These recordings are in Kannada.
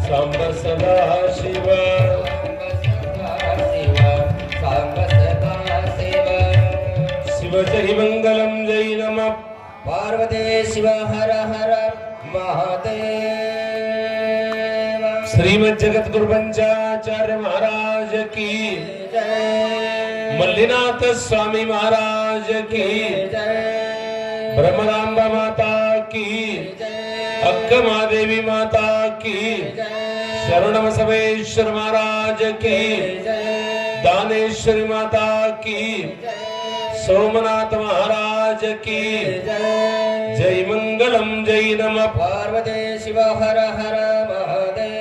ಸಾಂಬ ಸದಾ ಶಿವ ಶಿವ ಜೈ ಮಂಗಲಂ ಜೈ ನಮ ಪಾರ್ವತಿ ಶಿವ ಹರ ಹರ ಮಹಾದೇವ. ಶ್ರೀಮದ್ ಜಗದ್ಗುರು पंचाचार्य महाराज की मल्लिनाथ स्वामी महाराज की ब्रह्मरांबा माता की अक्का महादेवी माता की शरणबसवेश्वर महाराज की दानेश्वरी माता की सोमनाथ महाराज की जय मंगलम जय नमः पार्वती शिव हर हर महादेव.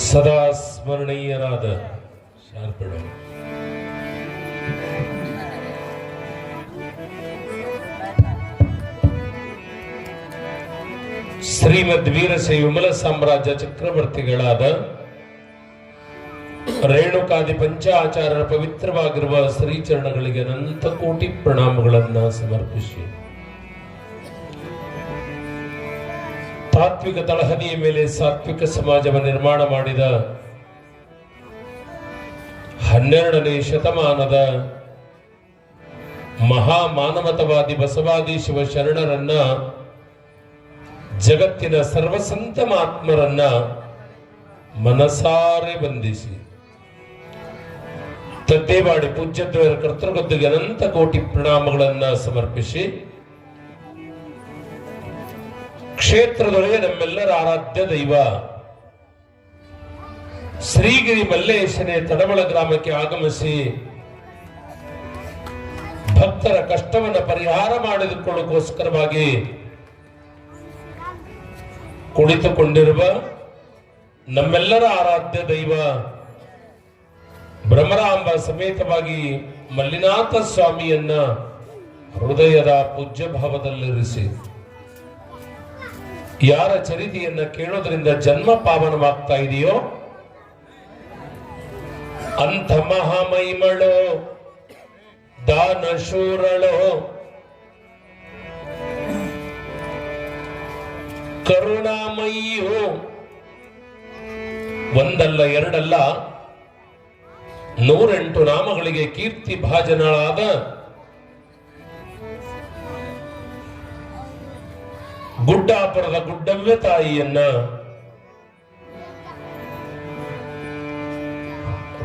ಸದಾ ಸ್ಮರಣೀಯರಾದ ಶಾರ್ಪಡು ಶ್ರೀಮದ್ ವೀರಶೈವ ವಿಮಲ ಸಾಮ್ರಾಜ್ಯ ಚಕ್ರವರ್ತಿಗಳಾದ ರೇಣುಕಾದಿ ಪಂಚಾಚಾರ್ಯರ ಪವಿತ್ರವಾಗಿರುವ ಶ್ರೀಚರಣಗಳಿಗೆ ಅನಂತ ಕೋಟಿ ಪ್ರಣಾಮಗಳನ್ನು ಸಮರ್ಪಿಸಿ ತಾತ್ವಿಕ ತಳಹದಿಯ ಮೇಲೆ ಸಾತ್ವಿಕ ಸಮಾಜವನ್ನು ನಿರ್ಮಾಣ ಮಾಡಿದ 12ನೇ ಶತಮಾನದ ಮಹಾಮಾನವತವಾದಿ ಬಸವಾದಿ ಶಿವಶರಣರನ್ನ ಜಗತ್ತಿನ ಸರ್ವಸಂತ ಮಹಾತ್ಮರನ್ನ ಮನಸಾರೆ ಬಂಧಿಸಿ ತದ್ದೇವಾಡಿ ಪೂಜ್ಯದ್ವಯರ ಕರ್ತೃಗದ್ದುಗೆ ಅನಂತ ಕೋಟಿ ಪ್ರಣಾಮಗಳನ್ನ ಸಮರ್ಪಿಸಿ ಕ್ಷೇತ್ರದೊಳಗೆ ನಮ್ಮೆಲ್ಲರ ಆರಾಧ್ಯ ದೈವ ಶ್ರೀಗಿರಿ ಮಲ್ಲೇಶನೇ ತಡಮಳ ಗ್ರಾಮಕ್ಕೆ ಆಗಮಿಸಿ ಭಕ್ತರ ಕಷ್ಟವನ್ನು ಪರಿಹಾರ ಮಾಡಿಕೊಳ್ಳೋಕ್ಕೋಸ್ಕರವಾಗಿ ಕುಳಿತುಕೊಂಡಿರುವ ನಮ್ಮೆಲ್ಲರ ಆರಾಧ್ಯ ದೈವ ಬ್ರಹ್ಮರಾಂಬ ಸಮೇತವಾಗಿ ಮಲ್ಲಿನಾಥ ಸ್ವಾಮಿಯನ್ನ ಹೃದಯದ ಪೂಜ್ಯ ಭಾವದಲ್ಲಿರಿಸಿ ಯಾರ ಚರಿತೆಯನ್ನ ಕೇಳೋದ್ರಿಂದ ಜನ್ಮ ಪಾವನವಾಗ್ತಾ ಇದೆಯೋ ಅಂಥ ಮಹಾಮೈಮಳೋ ದಾನಶೂರಳೋ ಕರುಣಾಮಯಿಯೋ ಒಂದಲ್ಲ ಎರಡಲ್ಲ 108 ನಾಮಗಳಿಗೆ ಕೀರ್ತಿ ಭಾಜನಳಾದ ಗುಡ್ಡಾಪುರದ ಗುಡ್ಡವ್ಯ ತಾಯಿಯನ್ನ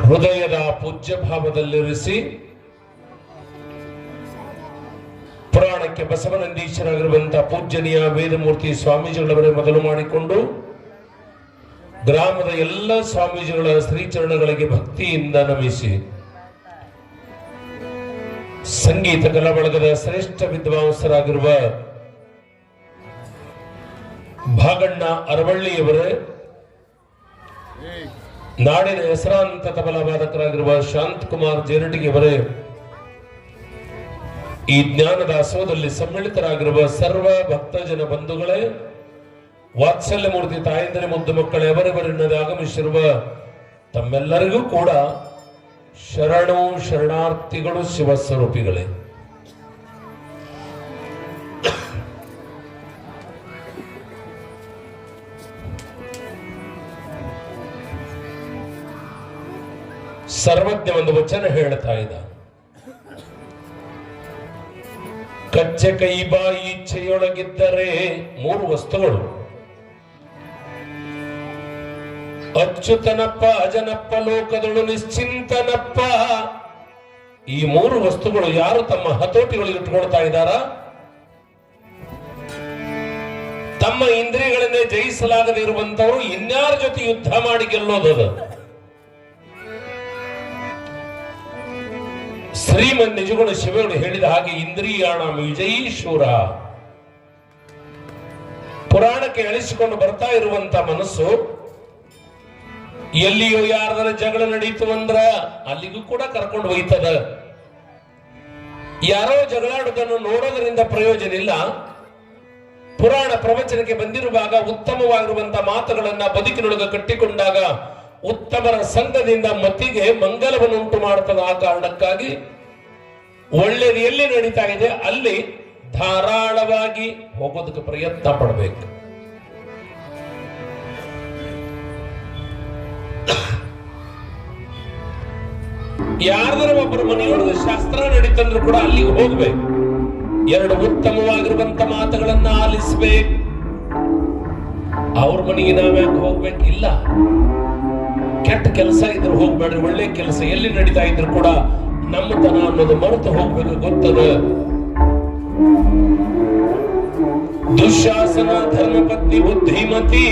ಹೃದಯದ ಪೂಜ್ಯ ಭಾವದಲ್ಲಿರಿಸಿ ಪುರಾಣಕ್ಕೆ ಬಸವನಂದೀಶರಾಗಿರುವಂತಹ ಪೂಜ್ಯನೀಯ ವೇದಮೂರ್ತಿ ಸ್ವಾಮೀಜಿಗಳವರೇ ಮೊದಲು ಮಾಡಿಕೊಂಡು ಗ್ರಾಮದ ಎಲ್ಲ ಸ್ವಾಮೀಜಿಗಳ ಶ್ರೀಚರಣಗಳಿಗೆ ಭಕ್ತಿಯಿಂದ ನಮಿಸಿ ಸಂಗೀತ ಕಲಾ ಬಳಗದ ಶ್ರೇಷ್ಠ ವಿದ್ವಾಂಸರಾಗಿರುವ ಭಾಗಣ್ಣ ಅರವಳ್ಳಿಯವರೇ, ನಾಡಿನ ಹೆಸರಾಂತ ತಬಲಾ ವಾದಕರಾಗಿರುವ ಶಾಂತಕುಮಾರ್ ಜೇರಟಿಗೆಯವರೇ, ಈ ಜ್ಞಾನದಾಸೋಹದಲ್ಲಿ ಸಮ್ಮಿಳಿತರಾಗಿರುವ ಸರ್ವ ಭಕ್ತಜನ ಬಂಧುಗಳೇ, ವಾತ್ಸಲ್ಯ ಮೂರ್ತಿ ತಾಯಂದಿರ ಮುದ್ದು ಮಕ್ಕಳೇ, ಅವರವರನ್ನದೇ ಆಗಮಿಸಿರುವ ತಮ್ಮೆಲ್ಲರಿಗೂ ಕೂಡ ಶರಣು ಶರಣಾರ್ಥಿಗಳು ಶಿವಸ್ವರೂಪಿಗಳೇ. ಸರ್ವಜ್ಞ ಒಂದು ವಚನ ಹೇಳ್ತಾ ಇದ್ದ, ಕಚ್ಚೆ ಕೈ ಬಾಯಿ ಇಚ್ಛೆಯೊಳಗಿದ್ದರೆ 3 ವಸ್ತುಗಳು ಅಚ್ಯುತನಪ್ಪ ಅಜನಪ್ಪ ಲೋಕದಳು ನಿಶ್ಚಿಂತನಪ್ಪ. ಈ 3 ವಸ್ತುಗಳು ಯಾರು ತಮ್ಮ ಹತೋಟಿಗಳಿಗೆ ಇಟ್ಕೊಳ್ತಾ ಇದ್ದಾರ, ತಮ್ಮ ಇಂದ್ರಿಯಗಳನ್ನೇ ಜಯಿಸಲಾಗದೇ ಇರುವಂತವರು ಇನ್ಯಾರ ಜೊತೆ ಯುದ್ಧ ಮಾಡಿ ಗೆಲ್ಲೋದದ. ಶ್ರೀಮನ್ ನಿಜಗುಣ ಶಿವನು ಹೇಳಿದ ಹಾಗೆ ಇಂದ್ರಿಯಾಣ ವಿಜಯೀಶ್ವರ. ಪುರಾಣಕ್ಕೆ ಎಳಿಸಿಕೊಂಡು ಬರ್ತಾ ಇರುವಂತ ಮನಸ್ಸು ಎಲ್ಲಿಯೋ ಯಾರದರ ಜಗಳ ನಡೀತು ಅಂದ್ರ ಅಲ್ಲಿಗೂ ಕೂಡ ಕರ್ಕೊಂಡು ಹೋಯ್ತದ. ಯಾರೋ ಜಗಳಾಡುವುದನ್ನು ನೋಡೋದ್ರಿಂದ ಪ್ರಯೋಜನ ಇಲ್ಲ. ಪುರಾಣ ಪ್ರವಚನಕ್ಕೆ ಬಂದಿರುವಾಗ ಉತ್ತಮವಾಗಿರುವಂತಹ ಮಾತುಗಳನ್ನ ಬದುಕಿನೊಳಗೆ ಕಟ್ಟಿಕೊಂಡಾಗ ಉತ್ತಮರ ಸಂಘದಿಂದ ಮತಿಗೆ ಮಂಗಲವನ್ನು ಉಂಟು ಮಾಡುತ್ತದೆ. ಆ ಕಾರಣಕ್ಕಾಗಿ ಒಳ್ಳೇದು ಎಲ್ಲಿ ನಡೀತಾ ಇದೆ ಅಲ್ಲಿ ಧಾರಾಳವಾಗಿ ಹೋಗೋದಕ್ಕೆ ಪ್ರಯತ್ನ ಪಡಬೇಕು. ಯಾರ್ದಾರ ಒಬ್ಬರ ಮನೆಯೊಳಗೆ ಶಾಸ್ತ್ರ ನಡೀತಂದ್ರೂ ಕೂಡ ಅಲ್ಲಿಗೆ ಹೋಗ್ಬೇಕು. ಎರಡು ಉತ್ತಮವಾಗಿರುವಂತ ಮಾತುಗಳನ್ನ ಆಲಿಸ್ಬೇಕು. ಅವ್ರ ಮನೆಗೆ ನಾವ್ಯಾಕೆ ಹೋಗ್ಬೇಕಿಲ್ಲ. ಕೆಟ್ಟ ಕೆಲಸ ಇದ್ರು ಹೋಗ್ಬೇಡ್ರಿ, ಒಳ್ಳೆ ಕೆಲಸ ಎಲ್ಲಿ ನಡೀತಾ ಇದ್ರು ಕೂಡ ನಮ್ಮತನ ಅನ್ನೋದು ಮರೆತು ಹೋಗ್ಬೇಕು. ಗೊತ್ತದ ದುಶ್ಯಾಸನ ಧರ್ಮಪತ್ನಿ ಬುದ್ಧಿಮತಿ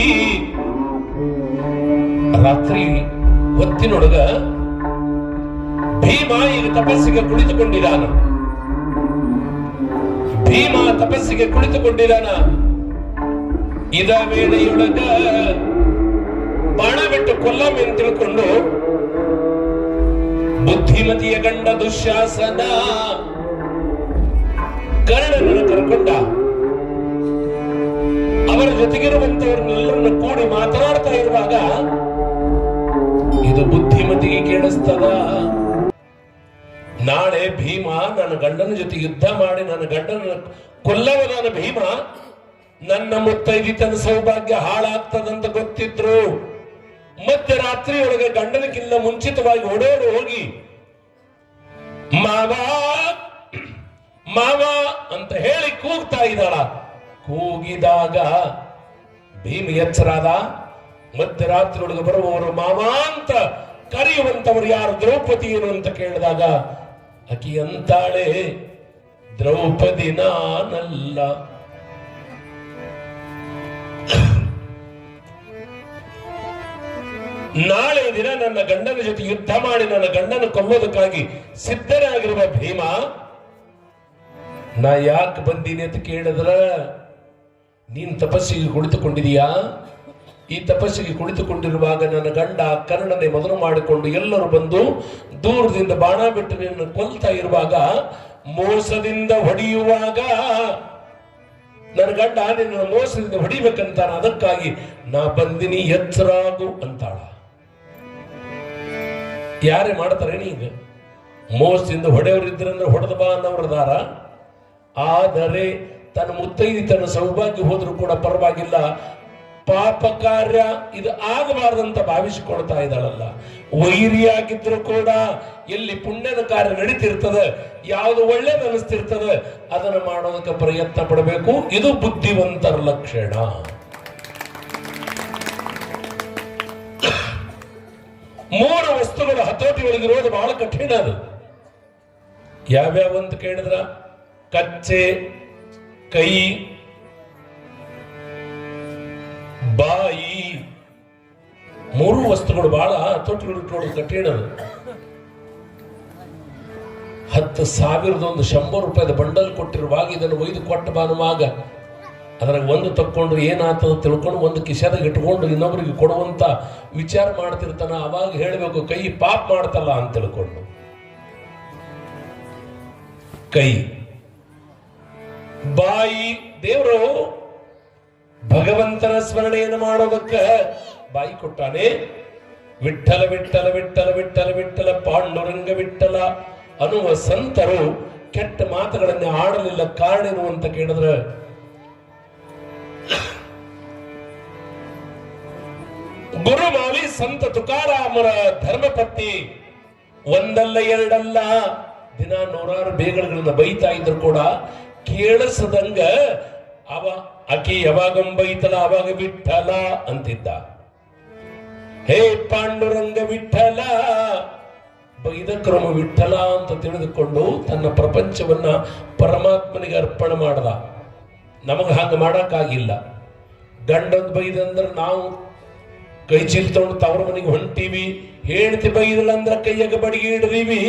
ರಾತ್ರಿ ಹೊತ್ತಿನೊಳಗ ಭೀಮ ಈಗ ತಪಸ್ಸಿಗೆ ಕುಳಿತುಕೊಂಡಿದ್ದಾನ. ಭೀಮ ತಪಸ್ಸಿಗೆ ಕುಳಿತುಕೊಂಡಿದ್ದಾನ. ಇದ ವೇಳೆಯೊಳಗ ಬಾಣ ಬಿಟ್ಟು ಕೊಲ್ಲಮೆ ಅಂತ ತಿಳ್ಕೊಂಡು ಬುದ್ಧಿಮತಿಯ ಗಂಡ ದುಶ್ಯಾಸನ ಕರ್ಣನನ್ನು ಕರ್ಕೊಂಡ. ಅವರ ಜೊತೆಗಿರುವಂತವರನ್ನೆಲ್ಲರನ್ನು ಕೂಡಿ ಮಾತನಾಡ್ತಾ ಇರುವಾಗ ಇದು ಬುದ್ಧಿಮತಿಗೆ ಕೇಳಿಸ್ತದ. ನಾಳೆ ಭೀಮ ನನ್ನ ಗಂಡನ ಜೊತೆ ಯುದ್ಧ ಮಾಡಿ ನನ್ನ ಗಂಡನ ಕೊಲ್ಲವದಾನ ಭೀಮ. ನನ್ನ ಮುತ್ತೈದಿ ತನ್ನ ಸೌಭಾಗ್ಯ ಹಾಳಾಗ್ತದಂತ ಗೊತ್ತಿದ್ರು ಮಧ್ಯರಾತ್ರಿಯೊಳಗೆ ಗಂಡನಕ್ಕಿಂತ ಮುಂಚಿತವಾಗಿ ಓಡೋಡು ಹೋಗಿ ಮಾವ ಮಾವ ಅಂತ ಹೇಳಿ ಕೂಗ್ತಾ ಇದ್ದಾಳ. ಕೂಗಿದಾಗ ಭೀಮ ಎಚ್ಚರಾದ. ಮಧ್ಯರಾತ್ರಿಯೊಳಗೆ ಬರುವವರು ಮಾವ ಅಂತ ಕರೆಯುವಂತವರು ಯಾರು? ದ್ರೌಪದಿ ಏನು ಅಂತ ಕೇಳಿದಾಗ ಅಕಿ ಅಂತಾಳೆ, ದ್ರೌಪದಿ ನಾನಲ್ಲ, ನಾಳೆ ದಿನ ನನ್ನ ಗಂಡನ ಜೊತೆ ಯುದ್ಧ ಮಾಡಿ ನನ್ನ ಗಂಡನ ಕೊಲ್ಲೋದಕ್ಕಾಗಿ ಸಿದ್ಧನಾಗಿರುವ ಭೀಮ ನಾ ಯಾಕೆ ಬಂದೀನಿ ಅಂತ ಕೇಳಿದ್ರ, ನೀನ್ ತಪಸ್ಸಿಗೆ ಕುಳಿತುಕೊಂಡಿದೀಯಾ? ಈ ತಪಸ್ಸಿಗೆ ಕುಳಿತುಕೊಂಡಿರುವಾಗ ನನ್ನ ಗಂಡ ಕರ್ಣನೆ ಮೊದಲು ಮಾಡಿಕೊಂಡು ಎಲ್ಲರೂ ಬಂದು ದೂರದಿಂದ ಬಾಣ ಬಿಟ್ಟು ನಿನ್ನ ಕೊಲ್ತಾ ಇರುವಾಗ, ಮೋಸದಿಂದ ಹೊಡೆಯುವಾಗ ನನ್ನ ಗಂಡ ನಿನ್ನ ಮೋಸದಿಂದ ಹೊಡಿಬೇಕಂತಾನ, ಅದಕ್ಕಾಗಿ ನಾ ಬಂದಿನಿ, ಎಚ್ಚರಾಗು ಅಂತಾಳ. ಯಾರೇ ಮಾಡ್ತಾರೆ ಈಗ? ಮೋಸದಿಂದ ಹೊಡೆಯವರಿದ್ರಂದ್ರೆ ಹೊಡೆದ ಬಾ ಅನ್ನೋರದಾರ. ಆದರೆ ತನ್ನ ಮುತ್ತೈದಿ ತನ್ನ ಸೌಭಾಗ್ಯ ಹೋದ್ರೂ ಕೂಡ ಪರವಾಗಿಲ್ಲ, ಪಾಪ ಕಾರ್ಯ ಇದು ಆಗಬಾರ್ದಂತ ಭಾವಿಸಿಕೊಳ್ತಾ ಇದ್ದಾಳಲ್ಲ. ವೈರಿಯಾಗಿದ್ರು ಕೂಡ ಎಲ್ಲಿ ಪುಣ್ಯದ ಕಾರ್ಯ ನಡೀತಿರ್ತದೆ, ಯಾವುದು ಒಳ್ಳೇದು ಅನಿಸ್ತಿರ್ತದೆ ಅದನ್ನು ಮಾಡೋದಕ್ಕೆ ಪ್ರಯತ್ನ ಪಡಬೇಕು. ಇದು ಬುದ್ಧಿವಂತರ ಲಕ್ಷಣ. ಮೂರು ವಸ್ತುಗಳ ಹತೋಟಿ ಒಳಗಿರೋದು ಬಹಳ ಕಠಿಣ. ಅದು ಯಾವ್ಯಾವ ಅಂತ ಕೇಳಿದ್ರ, ಕಚ್ಚೆ, ಕೈ, ಬಾಯಿ, ಮೂರು ವಸ್ತುಗಳು ಬಹಳ ಹತೋಟಿ ಒಳಗಿರೋದು ಕಠಿಣ. 10,000 100 ರೂಪಾಯಿದ ಬಂಡಲ್ ಕೊಟ್ಟಿರುವಾಗ ಇದನ್ನು ಒಯ್ದು ಕೊಟ್ಟ ಬಾನುವಾಗ ಅದ್ರಾಗ ಒಂದು ತಕ್ಕೊಂಡು ಏನಾಗ್ತದ ತಿಳ್ಕೊಂಡು ಒಂದು ಕಿಶದಾಗ ಇಟ್ಕೊಂಡು ಇನ್ನೊಬ್ಬರಿಗೆ ಕೊಡುವಂತ ವಿಚಾರ ಮಾಡ್ತಿರ್ತಾನ. ಅವಾಗ ಹೇಳಬೇಕು, ಕೈ ಪಾಪ್ ಮಾಡ್ತಲ್ಲ ಅಂತ ತಿಳ್ಕೊಂಡು. ಕೈ, ಬಾಯಿ, ದೇವರು ಭಗವಂತನ ಸ್ಮರಣೆಯನ್ನು ಮಾಡೋದಕ್ಕೆ ಬಾಯಿ ಕೊಟ್ಟಾನೆ. ವಿಠ್ಠಲ ವಿಠ್ಠಲ ವಿಠ್ಠಲ ವಿಠ್ಠಲ ವಿಠ್ಠಲ ಪಾಂಡುರಂಗ ವಿಠ್ಠಲ ಅನ್ನುವ ಸಂತರು ಕೆಟ್ಟ ಮಾತುಗಳನ್ನೇ ಆಡಲಿಲ್ಲ. ಕಾರಣ ಏನು ಅಂತ ಕೇಳಿದ್ರೆ, ಗುರುಮಾಲಿ ಸಂತ ತುಕಾರಾಮರ ಧರ್ಮಪತ್ನಿ ಒಂದಲ್ಲ ಎರಡಲ್ಲ ದಿನ 100 ಬೇಗಳನ್ನ ಬೈತಾ ಇದ್ರು ಕೂಡ ಕೇಳಿಸದಂಗ ಆಕಿ ಯಾವಾಗ ಬೈತಲ್ಲ ಅವಾಗ ವಿಠ್ಠಲ ಅಂತಿದ್ದ. ಹೇ ಪಾಂಡುರಂಗ ವಿಠ್ಠಲ, ಬೈದಕ್ರಮ ವಿಠ್ಠಲ ಅಂತ ತಿಳಿದುಕೊಂಡು ತನ್ನ ಪ್ರಪಂಚವನ್ನ ಪರಮಾತ್ಮನಿಗೆ ಅರ್ಪಣೆ ಮಾಡದ. ನಮಗ ಹಂಗ ಮಾಡಕ್ಕಾಗಿಲ್ಲ. ಗಂಡಂದ್ ಬೈದಂದ್ರೆ ನಾವು ಕೈ ಚೀಲ್ ತಗೊಂಡು ತವ್ರ ಮನೆಗೆ ಹೊಂಟೀವಿ. ಹೇಳ್ತಿ ಬೈದಲ್ಲ ಅಂದ್ರೆ ಕೈಯಾಗ ಬಡಿಗೆ ಇಡ್ರೀವಿ.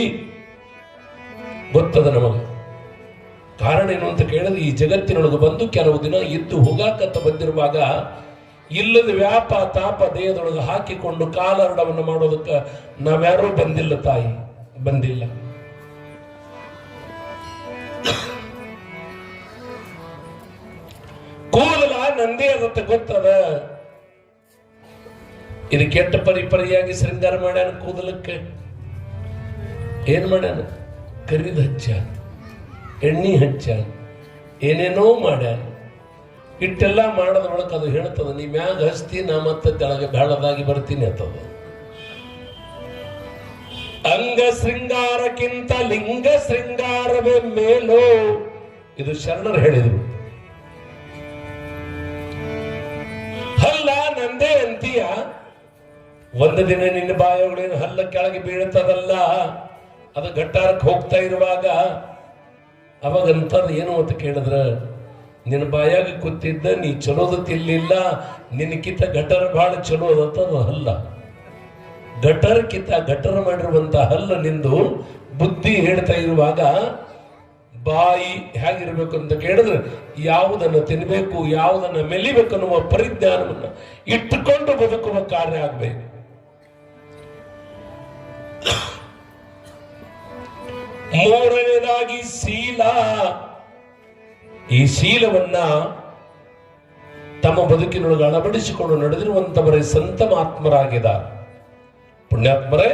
ಗೊತ್ತದ ನಮಗ. ಕಾರಣ ಏನು ಅಂತ ಕೇಳಿದ್ರೆ, ಈ ಜಗತ್ತಿನೊಳಗೆ ಬಂದು ಕೆಲವು ದಿನ ಇದ್ದು ಹೋಗಾಕತ್ತ ಬಂದಿರುವಾಗ ಇಲ್ಲದ ವ್ಯಾಪ ತಾಪ ದೇಹದೊಳಗೆ ಹಾಕಿಕೊಂಡು ಕಾಲರಡವನ್ನು ಮಾಡೋದಕ್ಕೆ ನಾವ್ಯಾರೂ ಬಂದಿಲ್ಲ ತಾಯಿ, ಬಂದಿಲ್ಲ. ಕೂದಲ ನಂದೇ ಅದಕ್ಕೆ ಗೊತ್ತದ. ಇದು ಕೆಟ್ಟ ಪರಿಯಾಗಿ ಶೃಂಗಾರ ಮಾಡ್ಯಾನ. ಕೂದಲಕ್ಕೆ ಏನ್ ಮಾಡ್ಯಾನ? ಕರಿದ ಹಚ್ಚ, ಎಣ್ಣೆ ಹಚ್ಚ, ಏನೇನೋ ಮಾಡ್ಯಾನ. ಇಟ್ಟೆಲ್ಲ ಮಾಡದ ಒಳಗೆ ಅದು ಹೇಳ್ತದ, ನೀ ಮ್ಯಾಗ ಹಸ್ತಿ, ನಾ ಮತ್ತೆ ತೆಳಗೆ ಬೆಳದಾಗಿ ಬರ್ತೀನಿ ಅಂತದ. ಅಂಗ ಶೃಂಗಾರಕ್ಕಿಂತ ಲಿಂಗ ಶೃಂಗಾರವೇ ಮೇಲೋ, ಇದು ಶರಣರು ಹೇಳಿದರು. ಹಲ್ಲ ನಂದೇ ಅಂತೀಯ, ಒಂದು ದಿನ ನಿನ್ನ ಬಾಯೊಳಗೇನು ಹಲ್ಲ ಕೆಳಗೆ ಬೀಳ್ತದಲ್ಲ, ಅದು ಗಟ್ಟಾರಕ್ಕೆ ಹೋಗ್ತಾ ಇರುವಾಗ ಅವಾಗಂತದ ಏನು ಅಂತ ಕೇಳಿದ್ರ, ನಿನ್ನ ಬಾಯಾಗ ಕೂತಿದ್ದ ನೀ ಚಲೋದ ತಿಲ್ಲಿಲ್ಲ, ನಿನಕಿತ್ತ ಗಟರ ಬಹಳ ಚಲೋ ಅದಂತದ ಹಲ್ಲ. ಗಟರಕ್ಕಿಂತ ಗಟರ ಮಾಡಿರುವಂತ ಹಲ್ಲ ನಿಂದು ಬುದ್ಧಿ ಹೇಳ್ತಾ ಇರುವಾಗ ಬಾಯಿ ಹೇಗಿರ್ಬೇಕು ಅಂತ ಕೇಳಿದ್ರೆ, ಯಾವುದನ್ನು ತಿನ್ಬೇಕು, ಯಾವುದನ್ನು ಮೆಲಿಬೇಕು ಅನ್ನುವ ಪರಿಜ್ಞಾನವನ್ನು ಇಟ್ಟುಕೊಂಡು ಬದುಕುವ ಕಾರ್ಯ ಆಗ್ಬೇಕು. ಮೂರನೇದಾಗಿ ಶೀಲ. ಈ ಶೀಲವನ್ನ ತಮ್ಮ ಬದುಕಿನೊಳಗೆ ಅಳವಡಿಸಿಕೊಂಡು ನಡೆದಿರುವಂತವರೇ ಸಂತ ಮಹಾತ್ಮರಾಗಿದ್ದಾರೆ. ಪುಣ್ಯಾತ್ಮರೇ,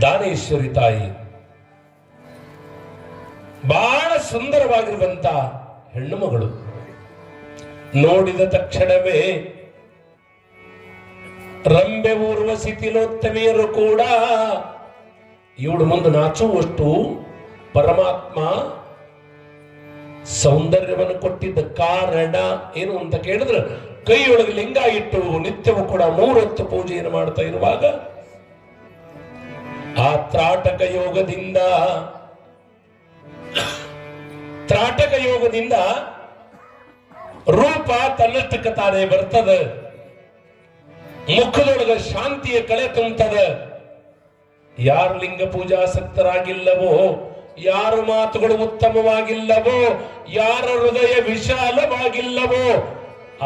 ದಾನೇಶ್ವರಿ ತಾಯಿ ಬಹಳ ಸುಂದರವಾಗಿರುವಂತ ಹೆಣ್ಣು ಮಗಳು. ನೋಡಿದ ತಕ್ಷಣವೇ ರಂಬೆ ಊರ್ವಶಿ ತಿಲೋತ್ತಮೆಯರು ಕೂಡ ಇವಳು ಮುಂದೆ ನಾಚುವಷ್ಟು ಪರಮಾತ್ಮ ಸೌಂದರ್ಯವನ್ನು ಕೊಟ್ಟಿದ್ದ ಕಾರಣ ಏನು ಅಂತ ಕೇಳಿದ್ರೆ, ಕೈಯೊಳಗೆ ಲಿಂಗ ಇಟ್ಟು ನಿತ್ಯವೂ ಕೂಡ 3 ಹೊತ್ತು ಪೂಜೆಯನ್ನು ಮಾಡ್ತಾ ಇರುವಾಗ ಆ ತ್ರಾಟಕ ಯೋಗದಿಂದ ರೂಪ ತನ್ನಷ್ಟಕ್ಕೆ ತಾನೇ ಬರ್ತದ. ಮುಖದೊಳಗ ಶಾಂತಿಯ ಕಳೆ ತುಂಬುತ್ತದ. ಯಾರು ಲಿಂಗ ಪೂಜಾಸಕ್ತರಾಗಿಲ್ಲವೋ, ಯಾರ ಮಾತುಗಳು ಉತ್ತಮವಾಗಿಲ್ಲವೋ, ಯಾರ ಹೃದಯ ವಿಶಾಲವಾಗಿಲ್ಲವೋ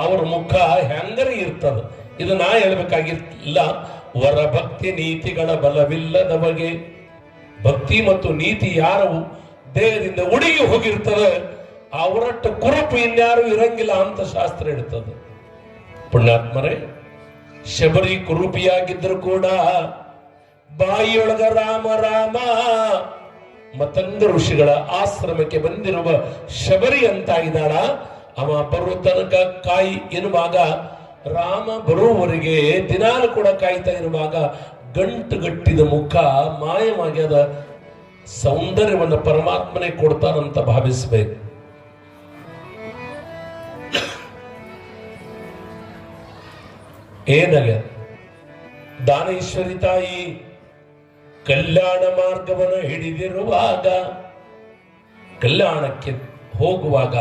ಅವರ ಮುಖ ಹೆಂಗರೆ ಇರ್ತದ. ಇದು ನಾ ಹೇಳ್ಬೇಕಾಗಿಲ್ಲ. ವರ ಭಕ್ತಿ ನೀತಿಗಳ ಬಲವಿಲ್ಲದ ಬಗೆ, ಭಕ್ತಿ ಮತ್ತು ನೀತಿ ಯಾರು ದೇಹದಿಂದ ಉಡುಗಿ ಹೋಗಿರ್ತದೆ ಅವರಟ್ಟು ಕುರುಪು ಇನ್ಯಾರು ಇರಂಗಿಲ್ಲ ಅಂತ ಶಾಸ್ತ್ರ ಹೇಳ್ತದೆ. ಪುಣ್ಯಾತ್ಮರೇ, ಶಬರಿ ಕುರುಪಿಯಾಗಿದ್ದರೂ ಕೂಡ ಬಾಯಿಯೊಳಗ ರಾಮ ರಾಮ, ಮತಂಗ ಋಷಿಗಳ ಆಶ್ರಮಕ್ಕೆ ಬಂದಿರುವ ಶಬರಿ ಅಂತ ಇದ್ದಾಳ. ಅವ ಬರೋ ತನಕ ಕಾಯಿ ಎನ್ನುವಾಗ, ರಾಮ ಬರುವವರೆಗೆ ದಿನಾಲು ಕೂಡ ಕಾಯ್ತಾ ಇರುವಾಗ ಗಂಟು ಗಟ್ಟಿದ ಮುಖ ಮಾಯವಾಗ್ಯದ. ಸೌಂದರ್ಯವನ್ನು ಪರಮಾತ್ಮನೇ ಕೊಡ್ತಾನಂತ ಭಾವಿಸಬೇಕು. ಏನಾಗ್ಯದ? ದಾನೇಶ್ವರಿ ತಾಯಿ ಕಲ್ಯಾಣ ಮಾರ್ಗವನ್ನು ಹಿಡಿದಿರುವಾಗ, ಕಲ್ಯಾಣಕ್ಕೆ ಹೋಗುವಾಗ,